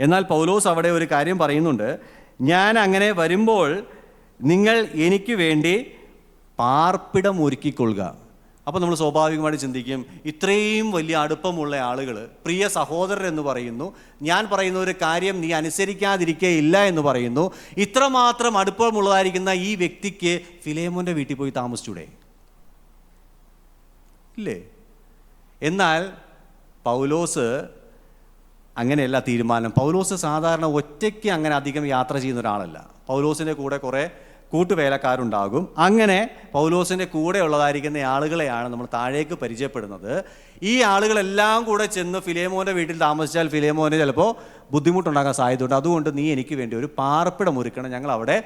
Speaker 1: എന്നാൽ പൗലോസ് അവിടെ ഒരു കാര്യം പറയുന്നുണ്ട്, ഞാൻ അങ്ങനെ വരുമ്പോൾ നിങ്ങൾ എനിക്ക് വേണ്ടി പാർപ്പിടം ഒരുക്കിക്കൊള്ളുക. അപ്പോൾ നമ്മൾ സ്വാഭാവികമായിട്ട് ചിന്തിക്കും, ഇത്രയും വലിയ അടുപ്പമുള്ള ആളുകൾ, പ്രിയ സഹോദരർ എന്ന് പറയുന്നു, ഞാൻ പറയുന്ന ഒരു കാര്യം നീ അനുസരിക്കാതിരിക്കുകയില്ല എന്ന് പറയുന്നു, ഇത്രമാത്രം അടുപ്പമുള്ളതായിരിക്കുന്ന ഈ വ്യക്തിക്ക് ഫിലേമോൻ്റെ വീട്ടിൽ പോയി താമസിച്ചൂടെ? ഇല്ലേ? എന്നാൽ പൗലോസ് അങ്ങനെയല്ല തീരുമാനം. പൗലോസ് സാധാരണ ഒറ്റയ്ക്ക് അങ്ങനെ അധികം യാത്ര ചെയ്യുന്ന ഒരാളല്ല. പൗലോസിൻ്റെ കൂടെ കുറേ കൂട്ടുവേലക്കാരുണ്ടാകും. അങ്ങനെ പൗലോസിൻ്റെ കൂടെ ഉള്ളതായിരിക്കുന്ന ആളുകളെയാണ് നമ്മൾ താഴേക്ക് പരിചയപ്പെടുന്നത്. ഈ ആളുകളെല്ലാം കൂടെ ചെന്ന് ഫിലേമോൻ്റെ വീട്ടിൽ താമസിച്ചാൽ ഫിലേമോന് ചിലപ്പോൾ ബുദ്ധിമുട്ടുണ്ടാകാൻ സാധ്യതയുണ്ട്. അതുകൊണ്ട് നീ എനിക്ക് വേണ്ടി ഒരു പാർപ്പിടം ഒരുക്കണം, ഞങ്ങൾ അവിടെ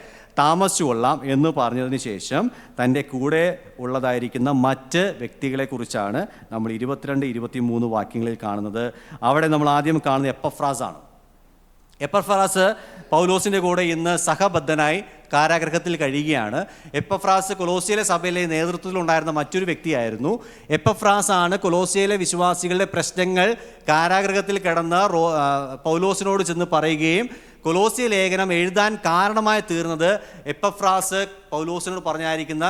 Speaker 1: താമസിച്ചു കൊള്ളാം എന്ന് പറഞ്ഞതിന് ശേഷം തൻ്റെ കൂടെ ഉള്ളതായിരിക്കുന്ന മറ്റ് വ്യക്തികളെക്കുറിച്ചാണ് നമ്മൾ 22-23 വാക്യങ്ങളിൽ കാണുന്നത്. അവിടെ നമ്മൾ ആദ്യം കാണുന്നത് എപ്പഫ്രാസാണ്. എപ്പഫ്രാസ് പൗലോസിൻ്റെ കൂടെ ഇന്ന് സഹബദ്ധനായി കാരാഗൃഹത്തിൽ കഴിയുകയാണ്. എപ്പഫ്രാസ് കൊലോസ്യയിലെ സഭയിലെ നേതൃത്വത്തിലുണ്ടായിരുന്ന മറ്റൊരു വ്യക്തിയായിരുന്നു. എപ്പഫ്രാസ് ആണ് കൊലോസ്യയിലെ വിശ്വാസികളുടെ പ്രശ്നങ്ങൾ കാരാഗൃഹത്തിൽ കിടന്ന് പൗലോസിനോട് ചെന്ന് പറയുകയും കൊലോസ്യ ലേഖനം എഴുതാൻ കാരണമായി തീർന്നത് എപ്പഫ്രാസ് പൗലോസിനോട് പറഞ്ഞായിരിക്കുന്ന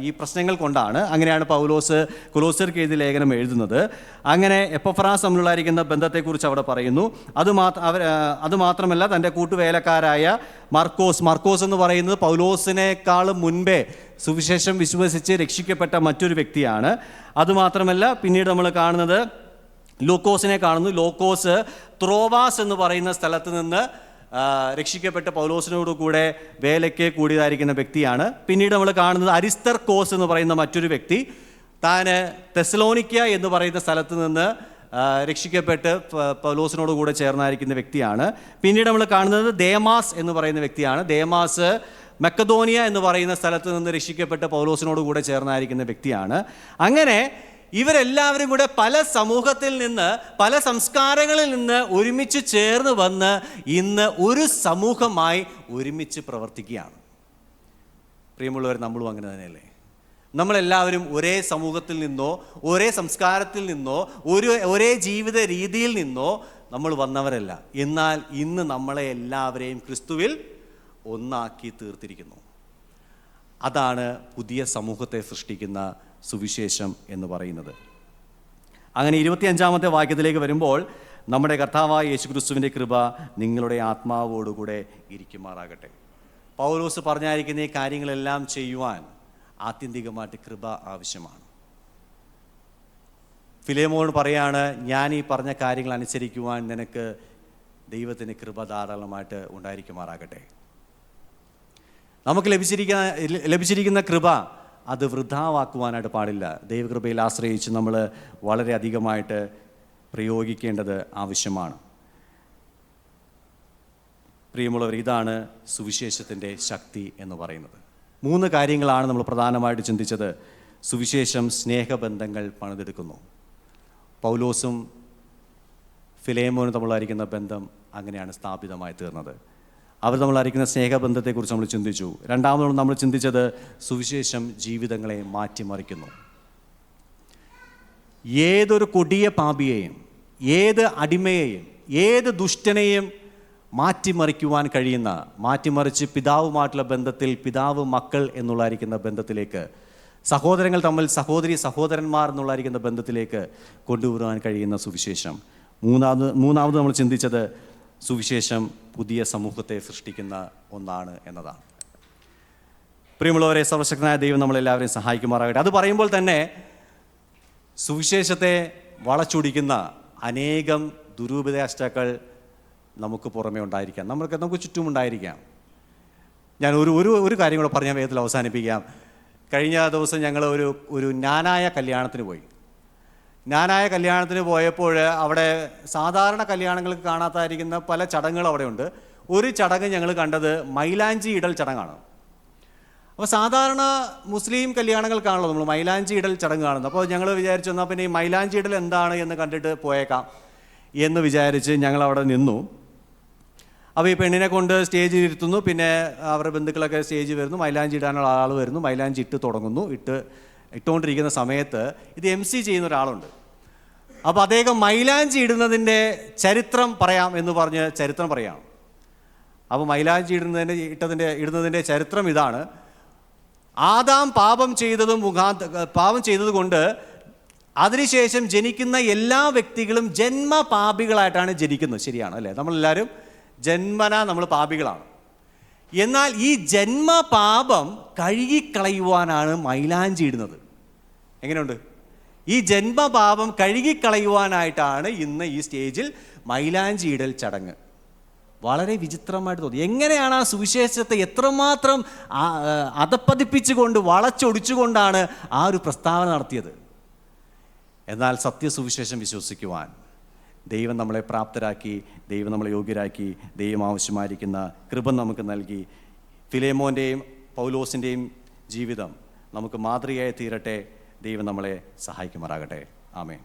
Speaker 1: ഈ പ്രശ്നങ്ങൾ കൊണ്ടാണ്. അങ്ങനെയാണ് പൗലോസ് കൊലോസ്യർക്ക് എഴുതിയ ലേഖനം എഴുതുന്നത്. അങ്ങനെ എപ്പഫ്രാസ് തമ്മിലുള്ളായിരിക്കുന്ന ബന്ധത്തെക്കുറിച്ച് അവിടെ പറയുന്നു. അതുമാത്രമല്ല തൻ്റെ കൂട്ടുവേലക്കാരായ മർക്കോസ് എന്ന് പറയുന്നത് പൗലോസിനേക്കാളും മുൻപേ സുവിശേഷം വിശ്വസിച്ച് രക്ഷിക്കപ്പെട്ട മറ്റൊരു വ്യക്തിയാണ്. അതുമാത്രമല്ല പിന്നീട് നമ്മൾ കാണുന്നത് ലൂക്കോസിനെ കാണുന്നു. ലൂക്കോസ് ത്രോവാസ് എന്ന് പറയുന്ന സ്ഥലത്ത് നിന്ന് രക്ഷിക്കപ്പെട്ട പൗലോസിനോട് കൂടെ വേലയ്ക്ക് കൂടിയതായിരിക്കുന്ന വ്യക്തിയാണ്. പിന്നീട് നമ്മൾ കാണുന്നത് അരിസ്തർക്കോസ് എന്ന് പറയുന്ന മറ്റൊരു വ്യക്തി, താൻ തെസലോനിക്ക എന്ന് പറയുന്ന സ്ഥലത്ത് നിന്ന് രക്ഷിക്കപ്പെട്ട് പൗലോസിനോട് കൂടെ ചേർന്നായിരിക്കുന്ന വ്യക്തിയാണ്. പിന്നീട് നമ്മൾ കാണുന്നത് ദേമാസ് എന്ന് പറയുന്ന വ്യക്തിയാണ്. ദേമാസ് മക്കദോനിയ എന്ന് പറയുന്ന സ്ഥലത്ത് നിന്ന് രക്ഷിക്കപ്പെട്ട് പൗലോസിനോട് കൂടെ ചേർന്നായിരിക്കുന്ന വ്യക്തിയാണ്. അങ്ങനെ ഇവരെല്ലാവരും കൂടെ പല സമൂഹത്തിൽ നിന്ന്, പല സംസ്കാരങ്ങളിൽ നിന്ന് ഒരുമിച്ച് ചേർന്ന് വന്ന് ഇന്ന് ഒരു സമൂഹമായി ഒരുമിച്ച് പ്രവർത്തിക്കുകയാണ്. പ്രിയമുള്ളവർ, നമ്മളും അങ്ങനെ തന്നെയല്ലേ? നമ്മളെല്ലാവരും ഒരേ സമൂഹത്തിൽ നിന്നോ ഒരേ സംസ്കാരത്തിൽ നിന്നോ ഒരേ ജീവിത രീതിയിൽ നിന്നോ നമ്മൾ വന്നവരല്ല. എന്നാൽ ഇന്ന് നമ്മളെ എല്ലാവരെയും ക്രിസ്തുവിൽ ഒന്നാക്കി തീർത്തിരിക്കുന്നു. അതാണ് പുതിയ സമൂഹത്തെ സൃഷ്ടിക്കുന്ന സുവിശേഷം എന്ന് പറയുന്നത്. അങ്ങനെ 25-ാമത്തെ വാക്യത്തിലേക്ക് വരുമ്പോൾ, നമ്മുടെ കർത്താവായ യേശുക്രിസ്തുവിൻ്റെ കൃപ നിങ്ങളുടെ ആത്മാവോടുകൂടെ ഇരിക്കുമാറാകട്ടെ. പൗലോസ് പറഞ്ഞായിരിക്കുന്ന ഈ കാര്യങ്ങളെല്ലാം ചെയ്യുവാൻ ആത്യന്തികമായിട്ട് കൃപ ആവശ്യമാണ്. ഫിലേമോൻ പറയാണ്, ഞാൻ ഈ പറഞ്ഞ കാര്യങ്ങൾ അനുസരിക്കുവാൻ നിനക്ക് ദൈവത്തിന് കൃപ ധാരാളമായിട്ട് ഉണ്ടായിരിക്കുമാറാകട്ടെ. നമുക്ക് ലഭിച്ചിരിക്കുന്ന കൃപ അത് വൃഥാവാക്കുവാനായിട്ട് പാടില്ല. ദൈവകൃപയിൽ ആശ്രയിച്ച് നമ്മൾ വളരെ അധികമായിട്ട് പ്രയോഗിക്കേണ്ടത് ആവശ്യമാണ്. പ്രിയമുള്ളവർ, ഇതാണ് സുവിശേഷത്തിൻ്റെ ശക്തി എന്ന് പറയുന്നത്. 3 കാര്യങ്ങളാണ് നമ്മൾ പ്രധാനമായിട്ട് ചിന്തിച്ചത്. സുവിശേഷം സ്നേഹബന്ധങ്ങൾ പണിതെടുക്കുന്നു. പൗലോസും ഫിലേമോനും തമ്മിലായിരിക്കുന്ന ബന്ധം അങ്ങനെയാണ് സ്ഥാപിതമായി തീർന്നത്. അവർ തമ്മിലായിരിക്കുന്ന സ്നേഹബന്ധത്തെക്കുറിച്ച് നമ്മൾ ചിന്തിച്ചു. രണ്ടാമത് നമ്മൾ ചിന്തിച്ചത് സുവിശേഷം ജീവിതങ്ങളെ മാറ്റിമറിക്കുന്നു. ഏതൊരു കൊടിയ പാപിയെയും, ഏത് അടിമയെയും, ഏത് ദുഷ്ടനെയും മാറ്റിമറിക്കുവാൻ കഴിയുന്ന, മാറ്റിമറിച്ച് പിതാവുമായിട്ടുള്ള ബന്ധത്തിൽ, പിതാവ് മക്കൾ എന്നുള്ളായിരിക്കുന്ന ബന്ധത്തിലേക്ക്, സഹോദരങ്ങൾ തമ്മിൽ സഹോദരി സഹോദരന്മാർ എന്നുള്ളായിരിക്കുന്ന ബന്ധത്തിലേക്ക് കൊണ്ടുവരുവാൻ കഴിയുന്ന സുവിശേഷം. മൂന്നാമത് നമ്മൾ ചിന്തിച്ചത് സുവിശേഷം പുതിയ സമൂഹത്തെ സൃഷ്ടിക്കുന്ന ഒന്നാണ് എന്നതാണ്. പ്രിയമുള്ളവരെ, സർവശക്തനായ ദൈവം നമ്മളെല്ലാവരെയും സഹായിക്കുമാറാകട്ടെ. അത് പറയുമ്പോൾ തന്നെ സുവിശേഷത്തെ വളച്ചൊടിക്കുന്ന അനേകം ദുരുപദേഷ്ടാക്കൾ നമുക്ക് പുറമേ ഉണ്ടായിരിക്കാം, നമുക്ക് ചുറ്റുമുണ്ടായിരിക്കാം. ഞാൻ ഒരു കാര്യം കൂടെ പറഞ്ഞ വേഗത്തിൽ അവസാനിപ്പിക്കാം. കഴിഞ്ഞ ദിവസം ഞങ്ങൾ ഒരു ജ്ഞാനായ കല്യാണത്തിന് പോയി. ജ്ഞാനായ കല്യാണത്തിന് പോയപ്പോൾ അവിടെ സാധാരണ കല്യാണങ്ങൾക്ക് കാണാത്തായിരിക്കുന്ന പല ചടങ്ങുകൾ അവിടെ ഉണ്ട്. ഒരു ചടങ്ങ് ഞങ്ങൾ കണ്ടത് മൈലാഞ്ചി ഇടൽ ചടങ്ങാണ്. അപ്പോൾ സാധാരണ മുസ്ലിം കല്യാണങ്ങൾക്കാണല്ലോ നമ്മൾ മൈലാഞ്ചി ഇടൽ ചടങ്ങ് കാണുന്നത്. അപ്പോൾ ഞങ്ങൾ വിചാരിച്ചു എന്നാൽ പിന്നെ ഈ മൈലാഞ്ചി ഇടൽ എന്താണ് എന്ന് കണ്ടിട്ട് പോയേക്കാം എന്ന് വിചാരിച്ച് ഞങ്ങൾ അവിടെ നിന്നു. അപ്പോൾ ഈ പെണ്ണിനെ കൊണ്ട് സ്റ്റേജിൽ ഇരുത്തുന്നു, പിന്നെ അവരുടെ ബന്ധുക്കളൊക്കെ സ്റ്റേജിൽ വരുന്നു, മൈലാഞ്ചി ഇടാനുള്ള ആൾ വരുന്നു, മൈലാഞ്ചി ഇട്ട് തുടങ്ങുന്നു. ഇട്ടുകൊണ്ടിരിക്കുന്ന സമയത്ത് ഇത് MC ചെയ്യുന്ന ഒരാളുണ്ട്. അപ്പോൾ അദ്ദേഹം മൈലാഞ്ചി ഇടുന്നതിൻ്റെ ചരിത്രം പറയാം എന്ന് പറഞ്ഞ് ചരിത്രം പറയാം. അപ്പോൾ മൈലാഞ്ചി ഇടുന്നതിൻ്റെ ചരിത്രം ഇതാണ്: ആദാം പാപം ചെയ്തതുകൊണ്ട് അതിനുശേഷം ജനിക്കുന്ന എല്ലാ വ്യക്തികളും ജന്മപാപികളായിട്ടാണ് ജനിക്കുന്നത്. ശരിയാണ് അല്ലേ? നമ്മളെല്ലാവരും ജന്മന നമ്മൾ പാപികളാണ്. എന്നാൽ ഈ ജന്മപാപം കഴുകിക്കളയുവാനാണ് മൈലാഞ്ചി ഇടുന്നത്. എങ്ങനെയുണ്ട്? ഈ ജന്മപാപം കഴുകിക്കളയുവാനായിട്ടാണ് ഇന്ന് ഈ സ്റ്റേജിൽ മൈലാഞ്ചി ഇടൽ ചടങ്ങ്. വളരെ വിചിത്രമായിട്ട് തോന്നി. എങ്ങനെയാണ് ആ സുവിശേഷത്തെ എത്രമാത്രം അധപ്പതിപ്പിച്ചുകൊണ്ട് വളച്ചൊടിച്ചുകൊണ്ടാണ് ആ ഒരു പ്രസ്താവന നടത്തിയത്. എന്നാൽ സത്യസുവിശേഷം വിശ്വസിക്കുവാൻ ദൈവം നമ്മളെ പ്രാപ്തരാക്കി, ദൈവം നമ്മളെ യോഗ്യരാക്കി, ദൈവം ആവശ്യമായിരിക്കുന്ന കൃപ നമുക്ക് നൽകി. ഫിലേമോൻ്റെയും പൗലോസിൻ്റെയും ജീവിതം നമുക്ക് മാതൃകയായി തീരട്ടെ. ദൈവം നമ്മളെ സഹായിക്കുമാറാകട്ടെ. ആമേൻ.